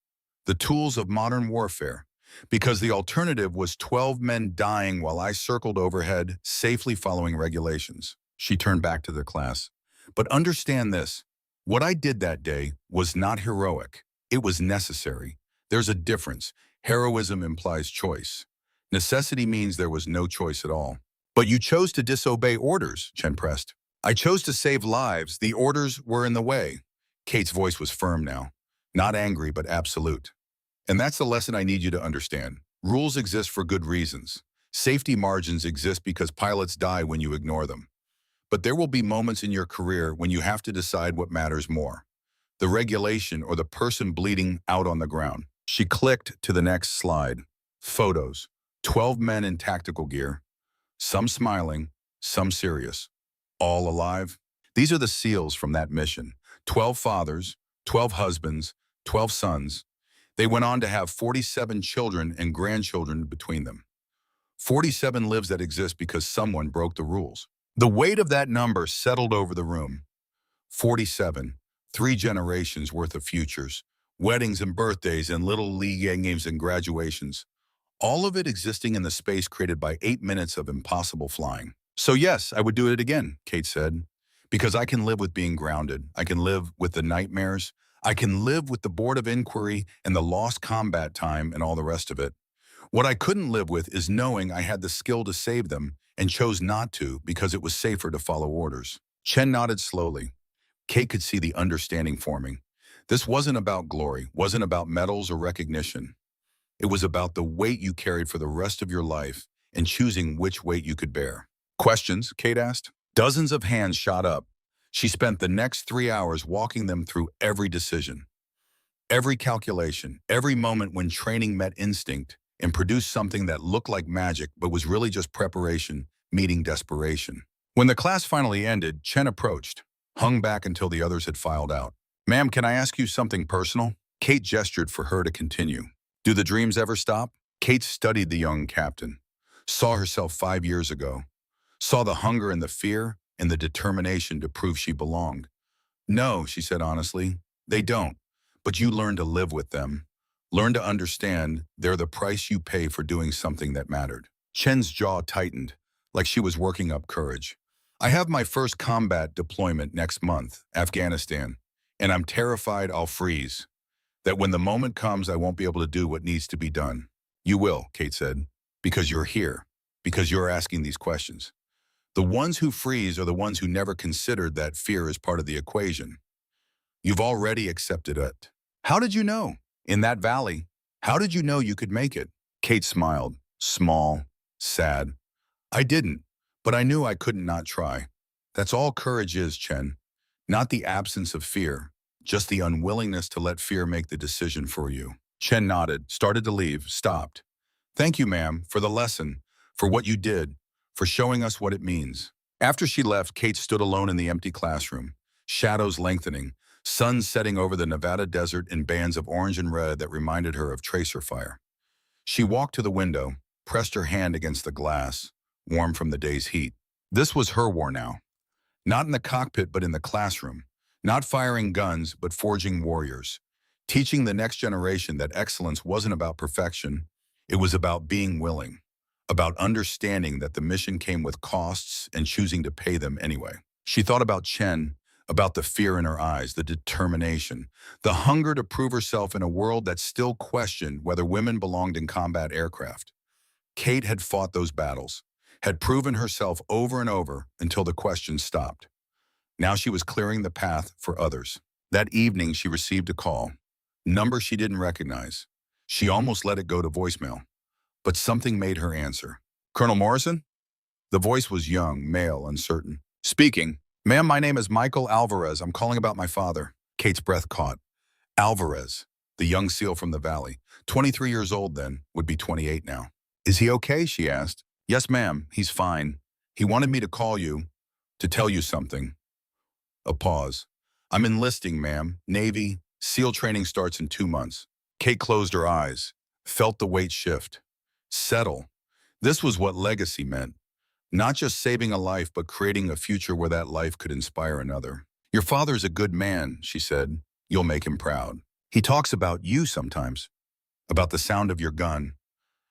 The tools of modern warfare. Because the alternative was 12 men dying while I circled overhead, safely following regulations. She turned back to the class. But understand this, what I did that day was not heroic. It was necessary. There's a difference. Heroism implies choice. Necessity means there was no choice at all. But you chose to disobey orders, Chen pressed. I chose to save lives. The orders were in the way. Kate's voice was firm now. Not angry, but absolute. And that's the lesson I need you to understand. Rules exist for good reasons. Safety margins exist because pilots die when you ignore them. But there will be moments in your career when you have to decide what matters more. The regulation or the person bleeding out on the ground. She clicked to the next slide. Photos. 12 men in tactical gear. Some smiling, some serious. All alive. These are the SEALs from that mission. 12 fathers, 12 husbands, 12 sons. They went on to have 47 children and grandchildren between them. 47 lives that exist because someone broke the rules. The weight of that number settled over the room. 47, 3 generations worth of futures, weddings and birthdays and little league games and graduations. All of it existing in the space created by 8 minutes of impossible flying. So yes, I would do it again, Kate said, because I can live with being grounded. I can live with the nightmares. I can live with the board of inquiry and the lost combat time and all the rest of it. What I couldn't live with is knowing I had the skill to save them and chose not to because it was safer to follow orders. Chen nodded slowly. Kate could see the understanding forming. This wasn't about glory, wasn't about medals or recognition. It was about the weight you carried for the rest of your life and choosing which weight you could bear. Questions? Kate asked. Dozens of hands shot up. She spent the next 3 hours walking them through every decision, every calculation, every moment when training met instinct and produced something that looked like magic but was really just preparation, meeting desperation. When the class finally ended, Chen approached, hung back until the others had filed out. "Ma'am, can I ask you something personal?" Kate gestured for her to continue. "Do the dreams ever stop?" Kate studied the young captain, saw herself 5 years ago, saw the hunger and the fear and the determination to prove she belonged. "No," she said honestly, "they don't. But you learn to live with them. Learn to understand they're the price you pay for doing something that mattered." Chen's jaw tightened, like she was working up courage. "I have my first combat deployment next month, Afghanistan, and I'm terrified I'll freeze. That when the moment comes, I won't be able to do what needs to be done." "You will," Kate said, "because you're here, because you're asking these questions. The ones who freeze are the ones who never considered that fear as part of the equation. You've already accepted it." "How did you know? In that valley, how did you know you could make it?" Kate smiled, small, sad. "I didn't, but I knew I couldn't not try. That's all courage is, Chen. Not the absence of fear, just the unwillingness to let fear make the decision for you." Chen nodded, started to leave, stopped. "Thank you, ma'am, for the lesson, for what you did, for showing us what it means." After she left, Kate stood alone in the empty classroom, shadows lengthening, sun setting over the Nevada desert in bands of orange and red that reminded her of tracer fire. She walked to the window, pressed her hand against the glass, warm from the day's heat. This was her war now. Not in the cockpit, but in the classroom. Not firing guns, but forging warriors. Teaching the next generation that excellence wasn't about perfection. It was about being willing. About understanding that the mission came with costs and choosing to pay them anyway. She thought about Chen, about the fear in her eyes, the determination, the hunger to prove herself in a world that still questioned whether women belonged in combat aircraft. Kate had fought those battles, had proven herself over and over until the questions stopped. Now she was clearing the path for others. That evening she received a call, number she didn't recognize. She almost let it go to voicemail, but something made her answer. "Colonel Morrison?" The voice was young, male, uncertain. "Speaking. Ma'am, my name is Michael Alvarez. I'm calling about my father." Kate's breath caught. Alvarez, the young SEAL from the valley. 23 years old then, would be 28 now. "Is he okay?" she asked. "Yes, ma'am, he's fine. He wanted me to call you, to tell you something." A pause. "I'm enlisting, ma'am. Navy. SEAL training starts in 2 months." Kate closed her eyes, felt the weight shift. Settle. This was what legacy meant. Not just saving a life, but creating a future where that life could inspire another. "Your father's a good man," she said. "You'll make him proud. He talks about you sometimes, about the sound of your gun,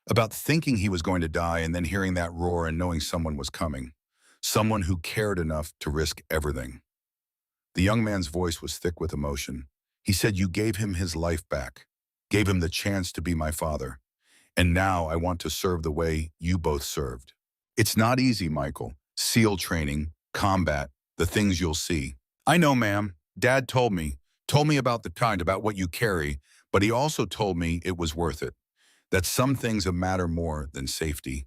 about thinking he was going to die and then hearing that roar and knowing someone was coming, someone who cared enough to risk everything." The young man's voice was thick with emotion. He said, "You gave him his life back, gave him the chance to be my father. And now I want to serve the way you both served. It's not easy, Michael. SEAL training, combat, the things you'll see." "I know, ma'am. Dad told me about the kind, about what you carry, but he also told me it was worth it. That some things matter more than safety,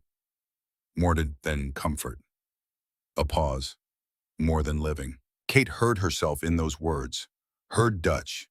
than comfort." A pause. More than living. Kate heard herself in those words, heard Dutch,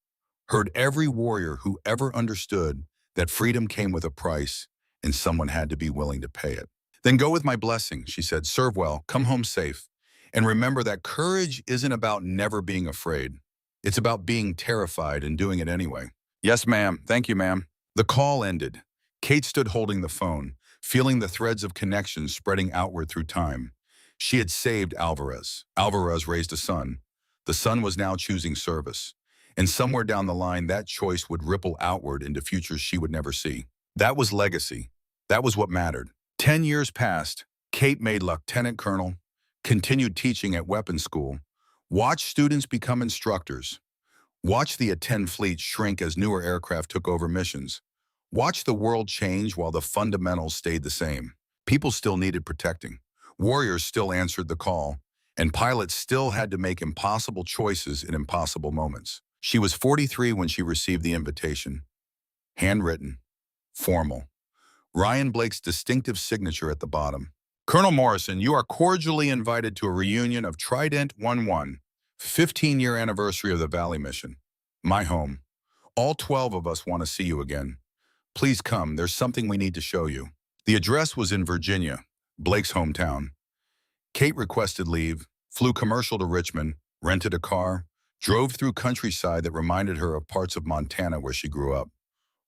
heard every warrior who ever understood that freedom came with a price and someone had to be willing to pay it. "Then go with my blessing," she said. "Serve well, come home safe. And remember that courage isn't about never being afraid. It's about being terrified and doing it anyway." "Yes, ma'am. Thank you, ma'am." The call ended. Kate stood holding the phone, feeling the threads of connection spreading outward through time. She had saved Alvarez. Alvarez raised a son. The son was now choosing service. And somewhere down the line, that choice would ripple outward into futures she would never see. That was legacy. That was what mattered. 10 years passed. Kate made lieutenant colonel, continued teaching at weapons school, watched students become instructors, watched the A-10 fleet shrink as newer aircraft took over missions, watched the world change while the fundamentals stayed the same. People still needed protecting. Warriors still answered the call, and pilots still had to make impossible choices in impossible moments. She was 43 when she received the invitation. Handwritten, formal. Ryan Blake's distinctive signature at the bottom. "Colonel Morrison, you are cordially invited to a reunion of Trident 11, 15-year anniversary of the Valley mission. My home. All 12 of us want to see you again. Please come, there's something we need to show you." The address was in Virginia, Blake's hometown. Kate requested leave, flew commercial to Richmond, rented a car, drove through countryside that reminded her of parts of Montana where she grew up.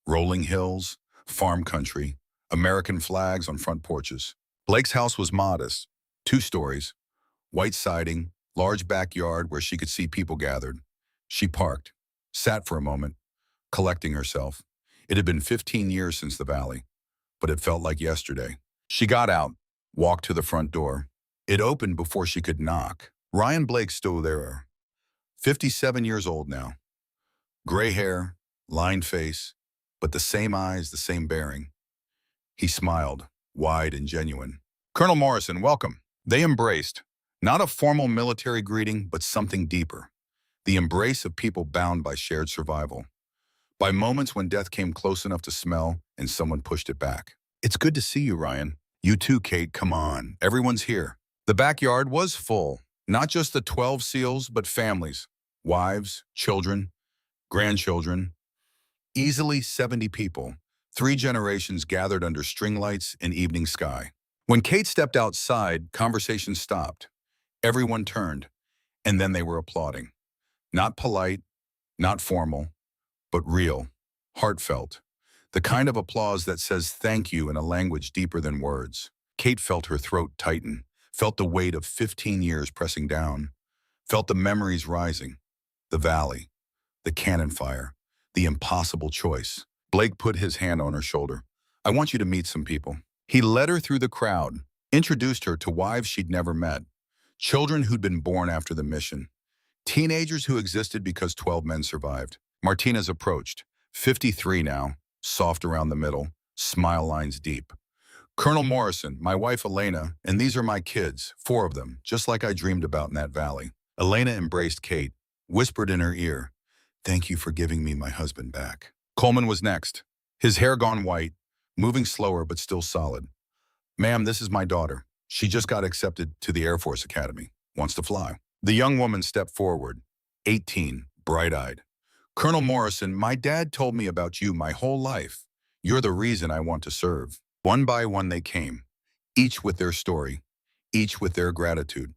Rolling hills, farm country, American flags on front porches. Blake's house was modest, 2 stories, white siding, large backyard where she could see people gathered. She parked, sat for a moment, collecting herself. It had been 15 years since the valley, but it felt like yesterday. She got out, walked to the front door. It opened before she could knock. Ryan Blake stood there, 57 years old now. Gray hair, lined face, but the same eyes, the same bearing. He smiled, wide and genuine. "Colonel Morrison, welcome." They embraced, not a formal military greeting, but something deeper. The embrace of people bound by shared survival. By moments when death came close enough to smell and someone pushed it back. "It's good to see you, Ryan." "You too, Kate, come on. Everyone's here." The backyard was full, not just the 12 SEALs, but families, wives, children, grandchildren. Easily 70 people, 3 generations gathered under string lights and evening sky. When Kate stepped outside, conversation stopped. Everyone turned, and then they were applauding. Not polite, not formal, but real, heartfelt. The kind of applause that says thank you in a language deeper than words. Kate felt her throat tighten, felt the weight of 15 years pressing down, felt the memories rising, the valley, the cannon fire, the impossible choice. Blake put his hand on her shoulder. "I want you to meet some people." He led her through the crowd, introduced her to wives she'd never met, children who'd been born after the mission, teenagers who existed because 12 men survived. Martinez approached, 53 now, soft around the middle, smile lines deep. "Colonel Morrison, my wife Elena, and these are my kids, 4 of them, just like I dreamed about in that valley." Elena embraced Kate, whispered in her ear, "Thank you for giving me my husband back." Coleman was next, his hair gone white, moving slower but still solid. "Ma'am, this is my daughter. She just got accepted to the Air Force Academy. Wants to fly." The young woman stepped forward, 18, bright-eyed. "Colonel Morrison, my dad told me about you my whole life. You're the reason I want to serve." One by one they came, each with their story, each with their gratitude,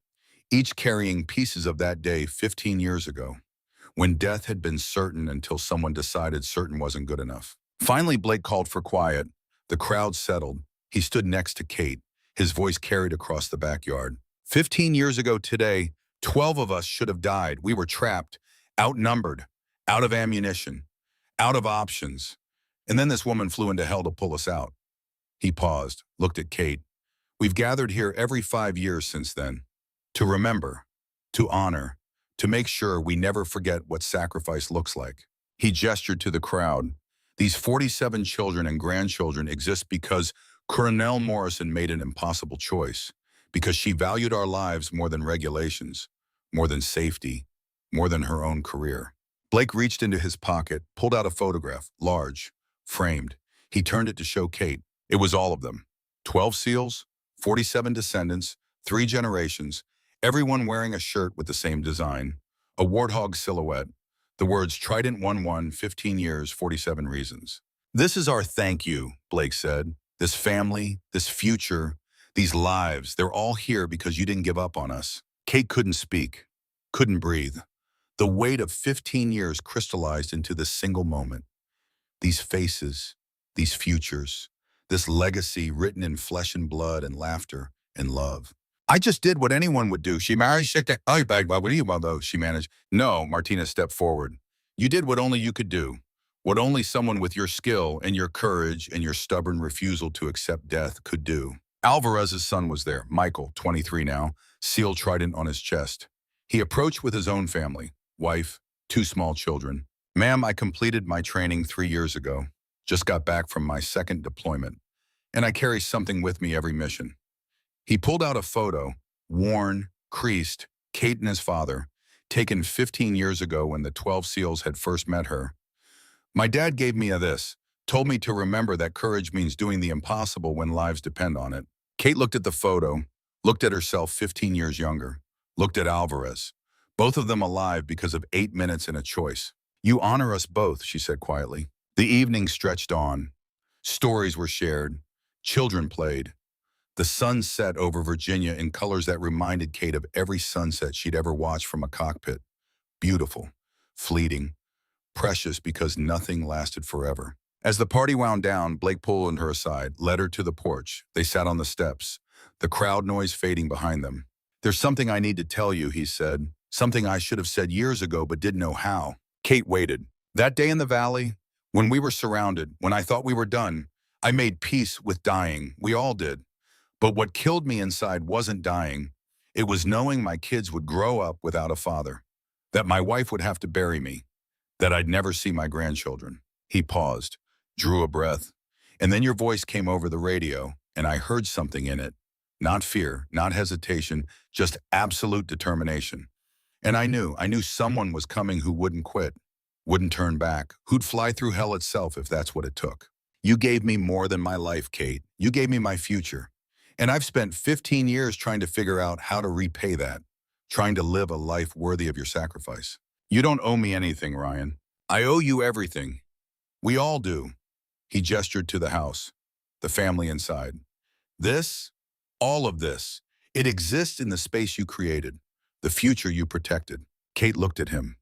each carrying pieces of that day 15 years ago, when death had been certain until someone decided certain wasn't good enough. Finally, Blake called for quiet. The crowd settled. He stood next to Kate, his voice carried across the backyard. 15 years ago today, 12 of us should have died. We were trapped, outnumbered, out of ammunition, out of options. And then this woman flew into hell to pull us out." He paused, looked at Kate. "We've gathered here every 5 years since then, to remember, to honor, to make sure we never forget what sacrifice looks like." He gestured to the crowd. "These 47 children and grandchildren exist because Colonel Morrison made an impossible choice, because she valued our lives more than regulations, more than safety, more than her own career." Blake reached into his pocket, pulled out a photograph, large, framed. He turned it to show Kate. It was all of them. 12 SEALs, 47 descendants, 3 generations, everyone wearing a shirt with the same design, a warthog silhouette, the words Trident 11, 15 years, 47 reasons. "This is our thank you," Blake said. "This family, this future, these lives, they're all here because you didn't give up on us." Kate couldn't speak, couldn't breathe. The weight of 15 years crystallized into this single moment. These faces, these futures, this legacy written in flesh and blood and laughter and love. "I just did what anyone would do." She married, she managed. "No," Martinez stepped forward. "You did what only you could do, what only someone with your skill and your courage and your stubborn refusal to accept death could do." Alvarez's son was there, Michael, 23 now, SEAL Trident on his chest. He approached with his own family, wife, 2 small children. "Ma'am, I completed my training 3 years ago. Just got back from my 2nd deployment, and I carry something with me every mission." He pulled out a photo, worn, creased, Kate and his father, taken 15 years ago when the 12 SEALs had first met her. "My dad gave me this, told me to remember that courage means doing the impossible when lives depend on it." Kate looked at the photo, looked at herself 15 years younger, looked at Alvarez, both of them alive because of 8 minutes and a choice. "You honor us both," she said quietly. The evening stretched on. Stories were shared. Children played. The sun set over Virginia in colors that reminded Kate of every sunset she'd ever watched from a cockpit. Beautiful, fleeting, precious because nothing lasted forever. As the party wound down, Blake pulled her aside, led her to the porch. They sat on the steps, the crowd noise fading behind them. "There's something I need to tell you," he said. "Something I should have said years ago but didn't know how." Kate waited. "That day in the valley, when we were surrounded, when I thought we were done, I made peace with dying. We all did. But what killed me inside wasn't dying. It was knowing my kids would grow up without a father, that my wife would have to bury me, that I'd never see my grandchildren." He paused, drew a breath, and then your voice came over the radio, and I heard something in it. Not fear, not hesitation, just absolute determination. And I knew someone was coming who wouldn't quit, wouldn't turn back, who'd fly through hell itself if that's what it took. "You gave me more than my life, Kate. You gave me my future. And I've spent 15 years trying to figure out how to repay that, trying to live a life worthy of your sacrifice. You don't owe me anything, Ryan. I owe you everything. We all do." He gestured to the house, the family inside. "This, all of this, it exists in the space you created, the future you protected." Kate looked at him,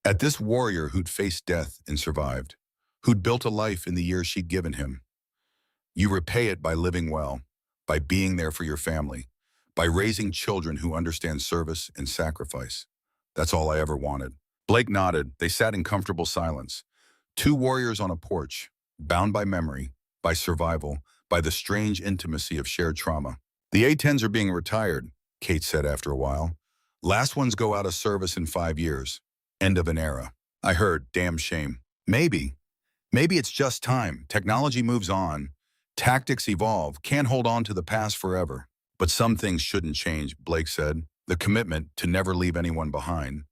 at this warrior who'd faced death and survived, who'd built a life in the years she'd given him. "You repay it by living well, by being there for your family, by raising children who understand service and sacrifice. That's all I ever wanted." Blake nodded. They sat in comfortable silence. Two warriors on a porch, bound by memory, by survival, by the strange intimacy of shared trauma. "The A-10s are being retired," Kate said after a while. "Last ones go out of service in 5 years. End of an era." "I heard. Damn shame." Maybe it's just time. Technology moves on. Tactics evolve. Can't hold on to the past forever. "But some things shouldn't change," Blake said. "The commitment to never leave anyone behind.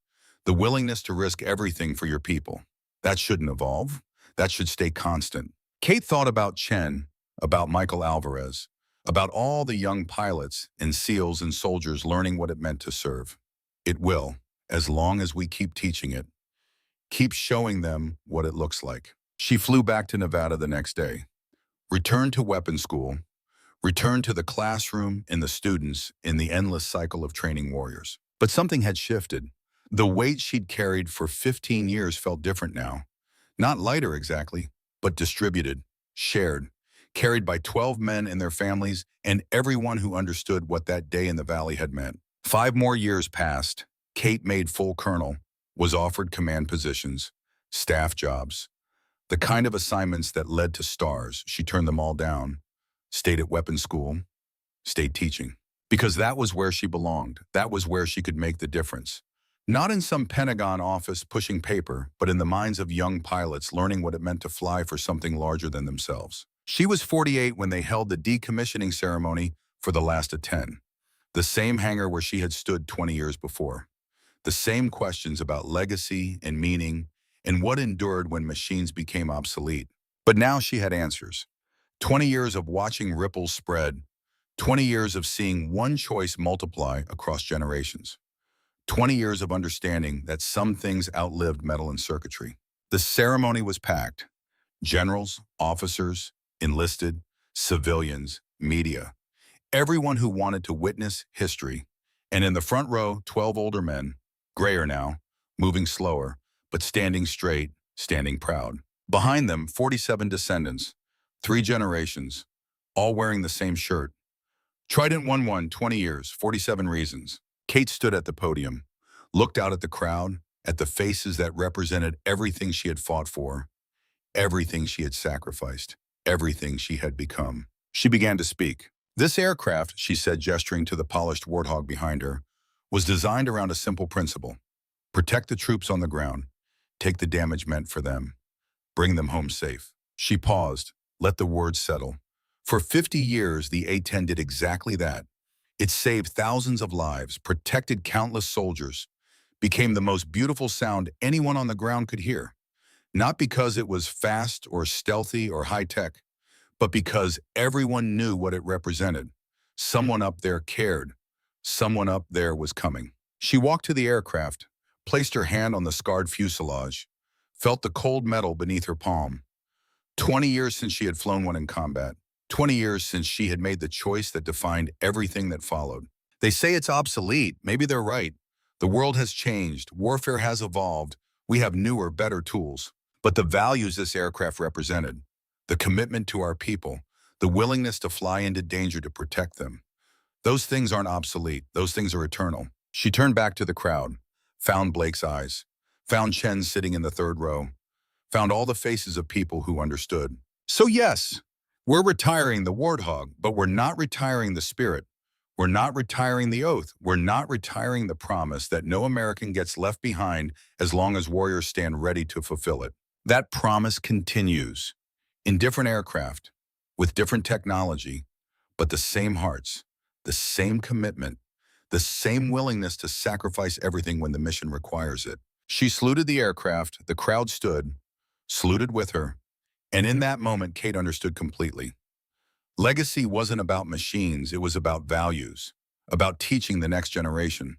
The willingness to risk everything for your people. That shouldn't evolve. That should stay constant." Kate thought about Chen, about Michael Alvarez, about all the young pilots and SEALs and soldiers learning what it meant to serve. It will, as long as we keep teaching it, keep showing them what it looks like. She flew back to Nevada the next day, returned to weapons school, returned to the classroom and the students in the endless cycle of training warriors. But something had shifted. The weight she'd carried for 15 years felt different now. Not lighter exactly, but distributed, shared, carried by 12 men and their families and everyone who understood what that day in the valley had meant. 5 more years passed. Kate made full colonel, was offered command positions, staff jobs, the kind of assignments that led to stars. She turned them all down, stayed at weapons school, stayed teaching. Because that was where she belonged. That was where she could make the difference. Not in some Pentagon office pushing paper, but in the minds of young pilots learning what it meant to fly for something larger than themselves. She was 48 when they held the decommissioning ceremony for the last A-10, the same hangar where she had stood 20 years before. The same questions about legacy and meaning and what endured when machines became obsolete. But now she had answers. 20 years of watching ripples spread, 20 years of seeing one choice multiply across generations. 20 years of understanding that some things outlived metal and circuitry. The ceremony was packed. Generals, officers, enlisted, civilians, media. Everyone who wanted to witness history. And in the front row, 12 older men, grayer now, moving slower, but standing straight, standing proud. Behind them, 47 descendants, 3 generations, all wearing the same shirt. Trident 1-1, 20 years, 47 reasons. Kate stood at the podium, looked out at the crowd, at the faces that represented everything she had fought for, everything she had sacrificed, everything she had become. She began to speak. "This aircraft," she said, gesturing to the polished Warthog behind her, "was designed around a simple principle. Protect the troops on the ground, take the damage meant for them, bring them home safe." She paused, let the words settle. For 50 years, the A-10 did exactly that. It saved thousands of lives, protected countless soldiers, became the most beautiful sound anyone on the ground could hear. Not because it was fast or stealthy or high-tech, but because everyone knew what it represented. Someone up there cared. Someone up there was coming. She walked to the aircraft, placed her hand on the scarred fuselage, felt the cold metal beneath her palm. 20 years since she had flown one in combat. 20 years since she had made the choice that defined everything that followed. They say it's obsolete. Maybe they're right. The world has changed. Warfare has evolved. We have newer, better tools. But the values this aircraft represented, the commitment to our people, the willingness to fly into danger to protect them, those things aren't obsolete. Those things are eternal. She turned back to the crowd, found Blake's eyes, found Chen sitting in the third row, found all the faces of people who understood. So yes, we're retiring the Warthog, but we're not retiring the spirit. We're not retiring the oath. We're not retiring the promise that no American gets left behind as long as warriors stand ready to fulfill it. That promise continues in different aircraft, with different technology, but the same hearts, the same commitment, the same willingness to sacrifice everything when the mission requires it. She saluted the aircraft, the crowd stood, saluted with her, and in that moment, Kate understood completely. Legacy wasn't about machines, it was about values, about teaching the next generation,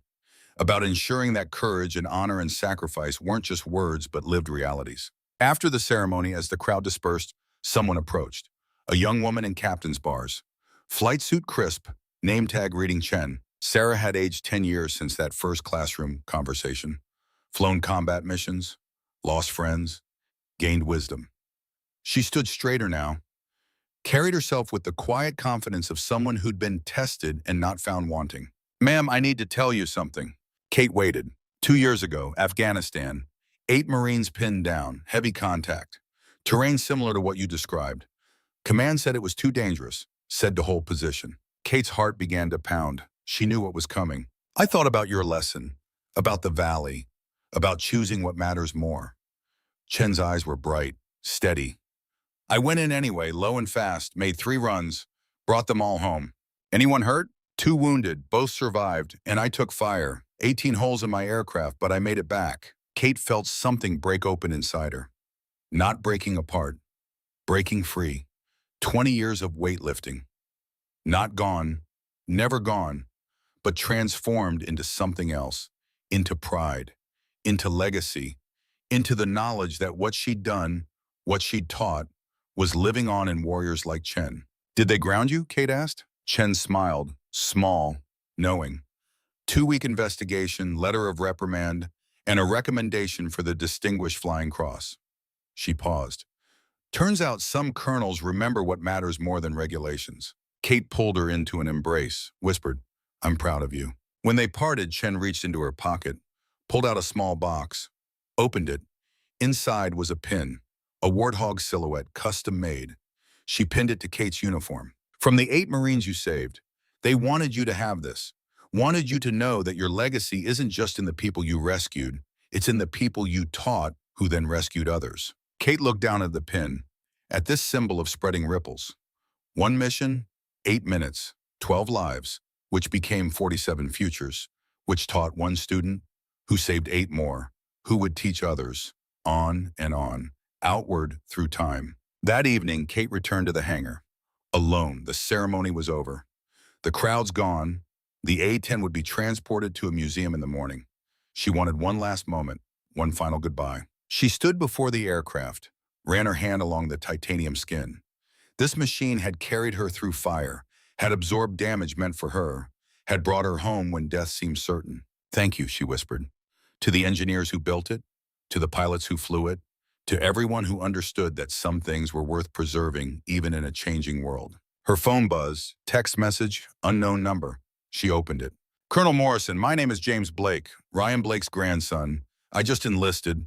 about ensuring that courage and honor and sacrifice weren't just words but lived realities. After the ceremony, as the crowd dispersed, someone approached. A young woman in captain's bars. Flight suit crisp, name tag reading Chen. Sarah had aged 10 years since that first classroom conversation. Flown combat missions, lost friends, gained wisdom. She stood straighter now, carried herself with the quiet confidence of someone who'd been tested and not found wanting. Ma'am, I need to tell you something. Kate waited. 2 years ago, Afghanistan, 8 Marines pinned down, heavy contact. Terrain similar to what you described. Command said it was too dangerous, said to hold position. Kate's heart began to pound. She knew what was coming. I thought about your lesson, about the valley, about choosing what matters more. Chen's eyes were bright, steady. I went in anyway, low and fast, made 3 runs, brought them all home. Anyone hurt? 2 wounded, both survived, and I took fire. 18 holes in my aircraft, but I made it back. Kate felt something break open inside her. Not breaking apart, breaking free. 20 years of weightlifting. Not gone, never gone, but transformed into something else, into pride, into legacy, into the knowledge that what she'd done, what she'd taught, was living on in warriors like Chen. Did they ground you? Kate asked. Chen smiled, small, knowing. 2-week investigation, letter of reprimand, and a recommendation for the Distinguished Flying Cross. She paused. Turns out some colonels remember what matters more than regulations. Kate pulled her into an embrace, whispered, I'm proud of you. When they parted, Chen reached into her pocket, pulled out a small box, opened it. Inside was a pin, a Warthog silhouette, custom made. She pinned it to Kate's uniform. From the 8 Marines you saved, they wanted you to have this, wanted you to know that your legacy isn't just in the people you rescued, it's in the people you taught who then rescued others. Kate looked down at the pin, at this symbol of spreading ripples. 1 mission, 8 minutes, 12 lives, which became 47 futures, which taught 1 student, who saved 8 more, who would teach others, on and on, outward through time. That evening, Kate returned to the hangar. Alone, the ceremony was over. The crowd's gone. The A-10 would be transported to a museum in the morning. She wanted one last moment, one final goodbye. She stood before the aircraft, ran her hand along the titanium skin. This machine had carried her through fire, had absorbed damage meant for her, had brought her home when death seemed certain. Thank you, she whispered. To the engineers who built it, to the pilots who flew it, to everyone who understood that some things were worth preserving even in a changing world. Her phone buzzed, text message, unknown number. She opened it. Colonel Morrison, my name is James Blake, Ryan Blake's grandson. I just enlisted.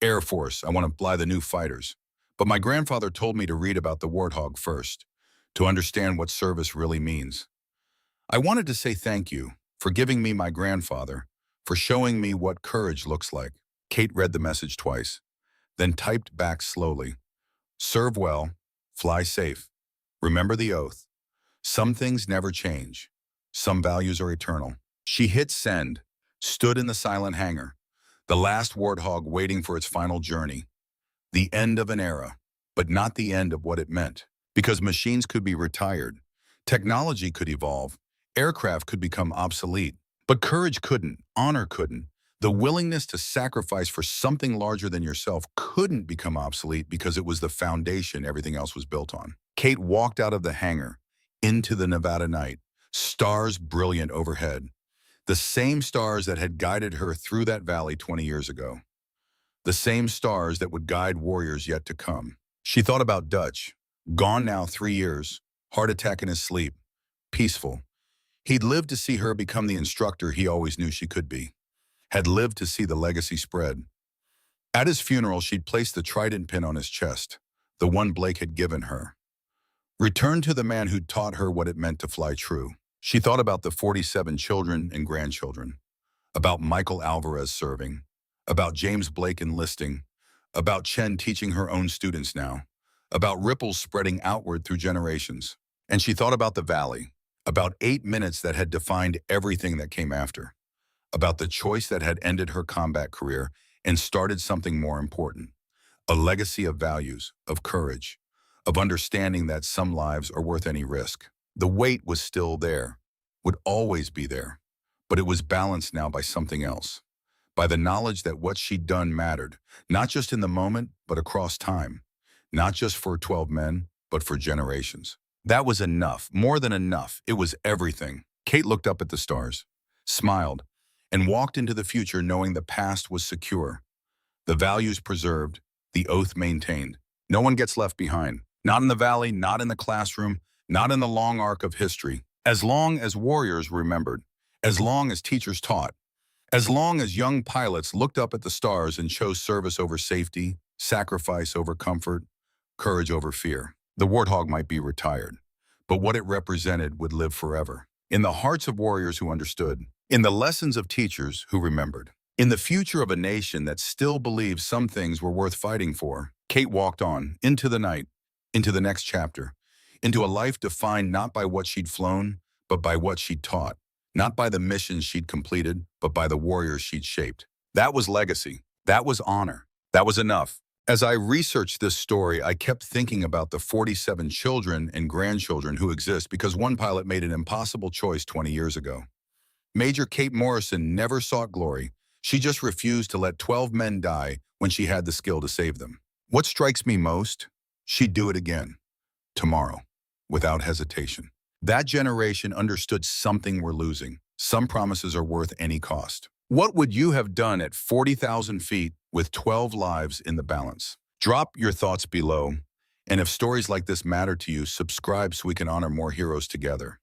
Air Force, I want to fly the new fighters. But my grandfather told me to read about the Warthog first, to understand what service really means. I wanted to say thank you for giving me my grandfather, for showing me what courage looks like. Kate read the message twice, then typed back slowly. Serve well, fly safe. Remember the oath. Some things never change. Some values are eternal. She hit send, stood in the silent hangar, the last Warthog waiting for its final journey. The end of an era, but not the end of what it meant. Because machines could be retired, technology could evolve, aircraft could become obsolete, but courage couldn't, honor couldn't. The willingness to sacrifice for something larger than yourself couldn't become obsolete because it was the foundation everything else was built on. Kate walked out of the hangar into the Nevada night, stars brilliant overhead, the same stars that had guided her through that valley 20 years ago, the same stars that would guide warriors yet to come. She thought about Dutch, gone now 3 years, heart attack in his sleep, peaceful. He'd lived to see her become the instructor he always knew she could be, had lived to see the legacy spread. At his funeral, she'd placed the trident pin on his chest, the one Blake had given her. Returned to the man who'd taught her what it meant to fly true. She thought about the 47 children and grandchildren, about Michael Alvarez serving, about James Blake enlisting, about Chen teaching her own students now, about ripples spreading outward through generations. And she thought about the valley, about 8 minutes that had defined everything that came after, about the choice that had ended her combat career and started something more important, a legacy of values, of courage, of understanding that some lives are worth any risk. The weight was still there, would always be there, but it was balanced now by something else, by the knowledge that what she'd done mattered, not just in the moment, but across time, not just for 12 men, but for generations. That was enough, more than enough. It was everything. Kate looked up at the stars, smiled, and walked into the future knowing the past was secure, the values preserved, the oath maintained. No one gets left behind. Not in the valley, not in the classroom, not in the long arc of history. As long as warriors remembered, as long as teachers taught, as long as young pilots looked up at the stars and chose service over safety, sacrifice over comfort, courage over fear. The Warthog might be retired, but what it represented would live forever. In the hearts of warriors who understood, in the lessons of teachers who remembered, in the future of a nation that still believed some things were worth fighting for. Kate walked on, into the night, into the next chapter, into a life defined not by what she'd flown, but by what she'd taught, not by the missions she'd completed, but by the warriors she'd shaped. That was legacy. That was honor. That was enough. As I researched this story, I kept thinking about the 47 children and grandchildren who exist because one pilot made an impossible choice 20 years ago. Major Kate Morrison never sought glory. She just refused to let 12 men die when she had the skill to save them. What strikes me most? She'd do it again, tomorrow, without hesitation. That generation understood something we're losing. Some promises are worth any cost. What would you have done at 40,000 feet with 12 lives in the balance? Drop your thoughts below, and if stories like this matter to you, subscribe so we can honor more heroes together.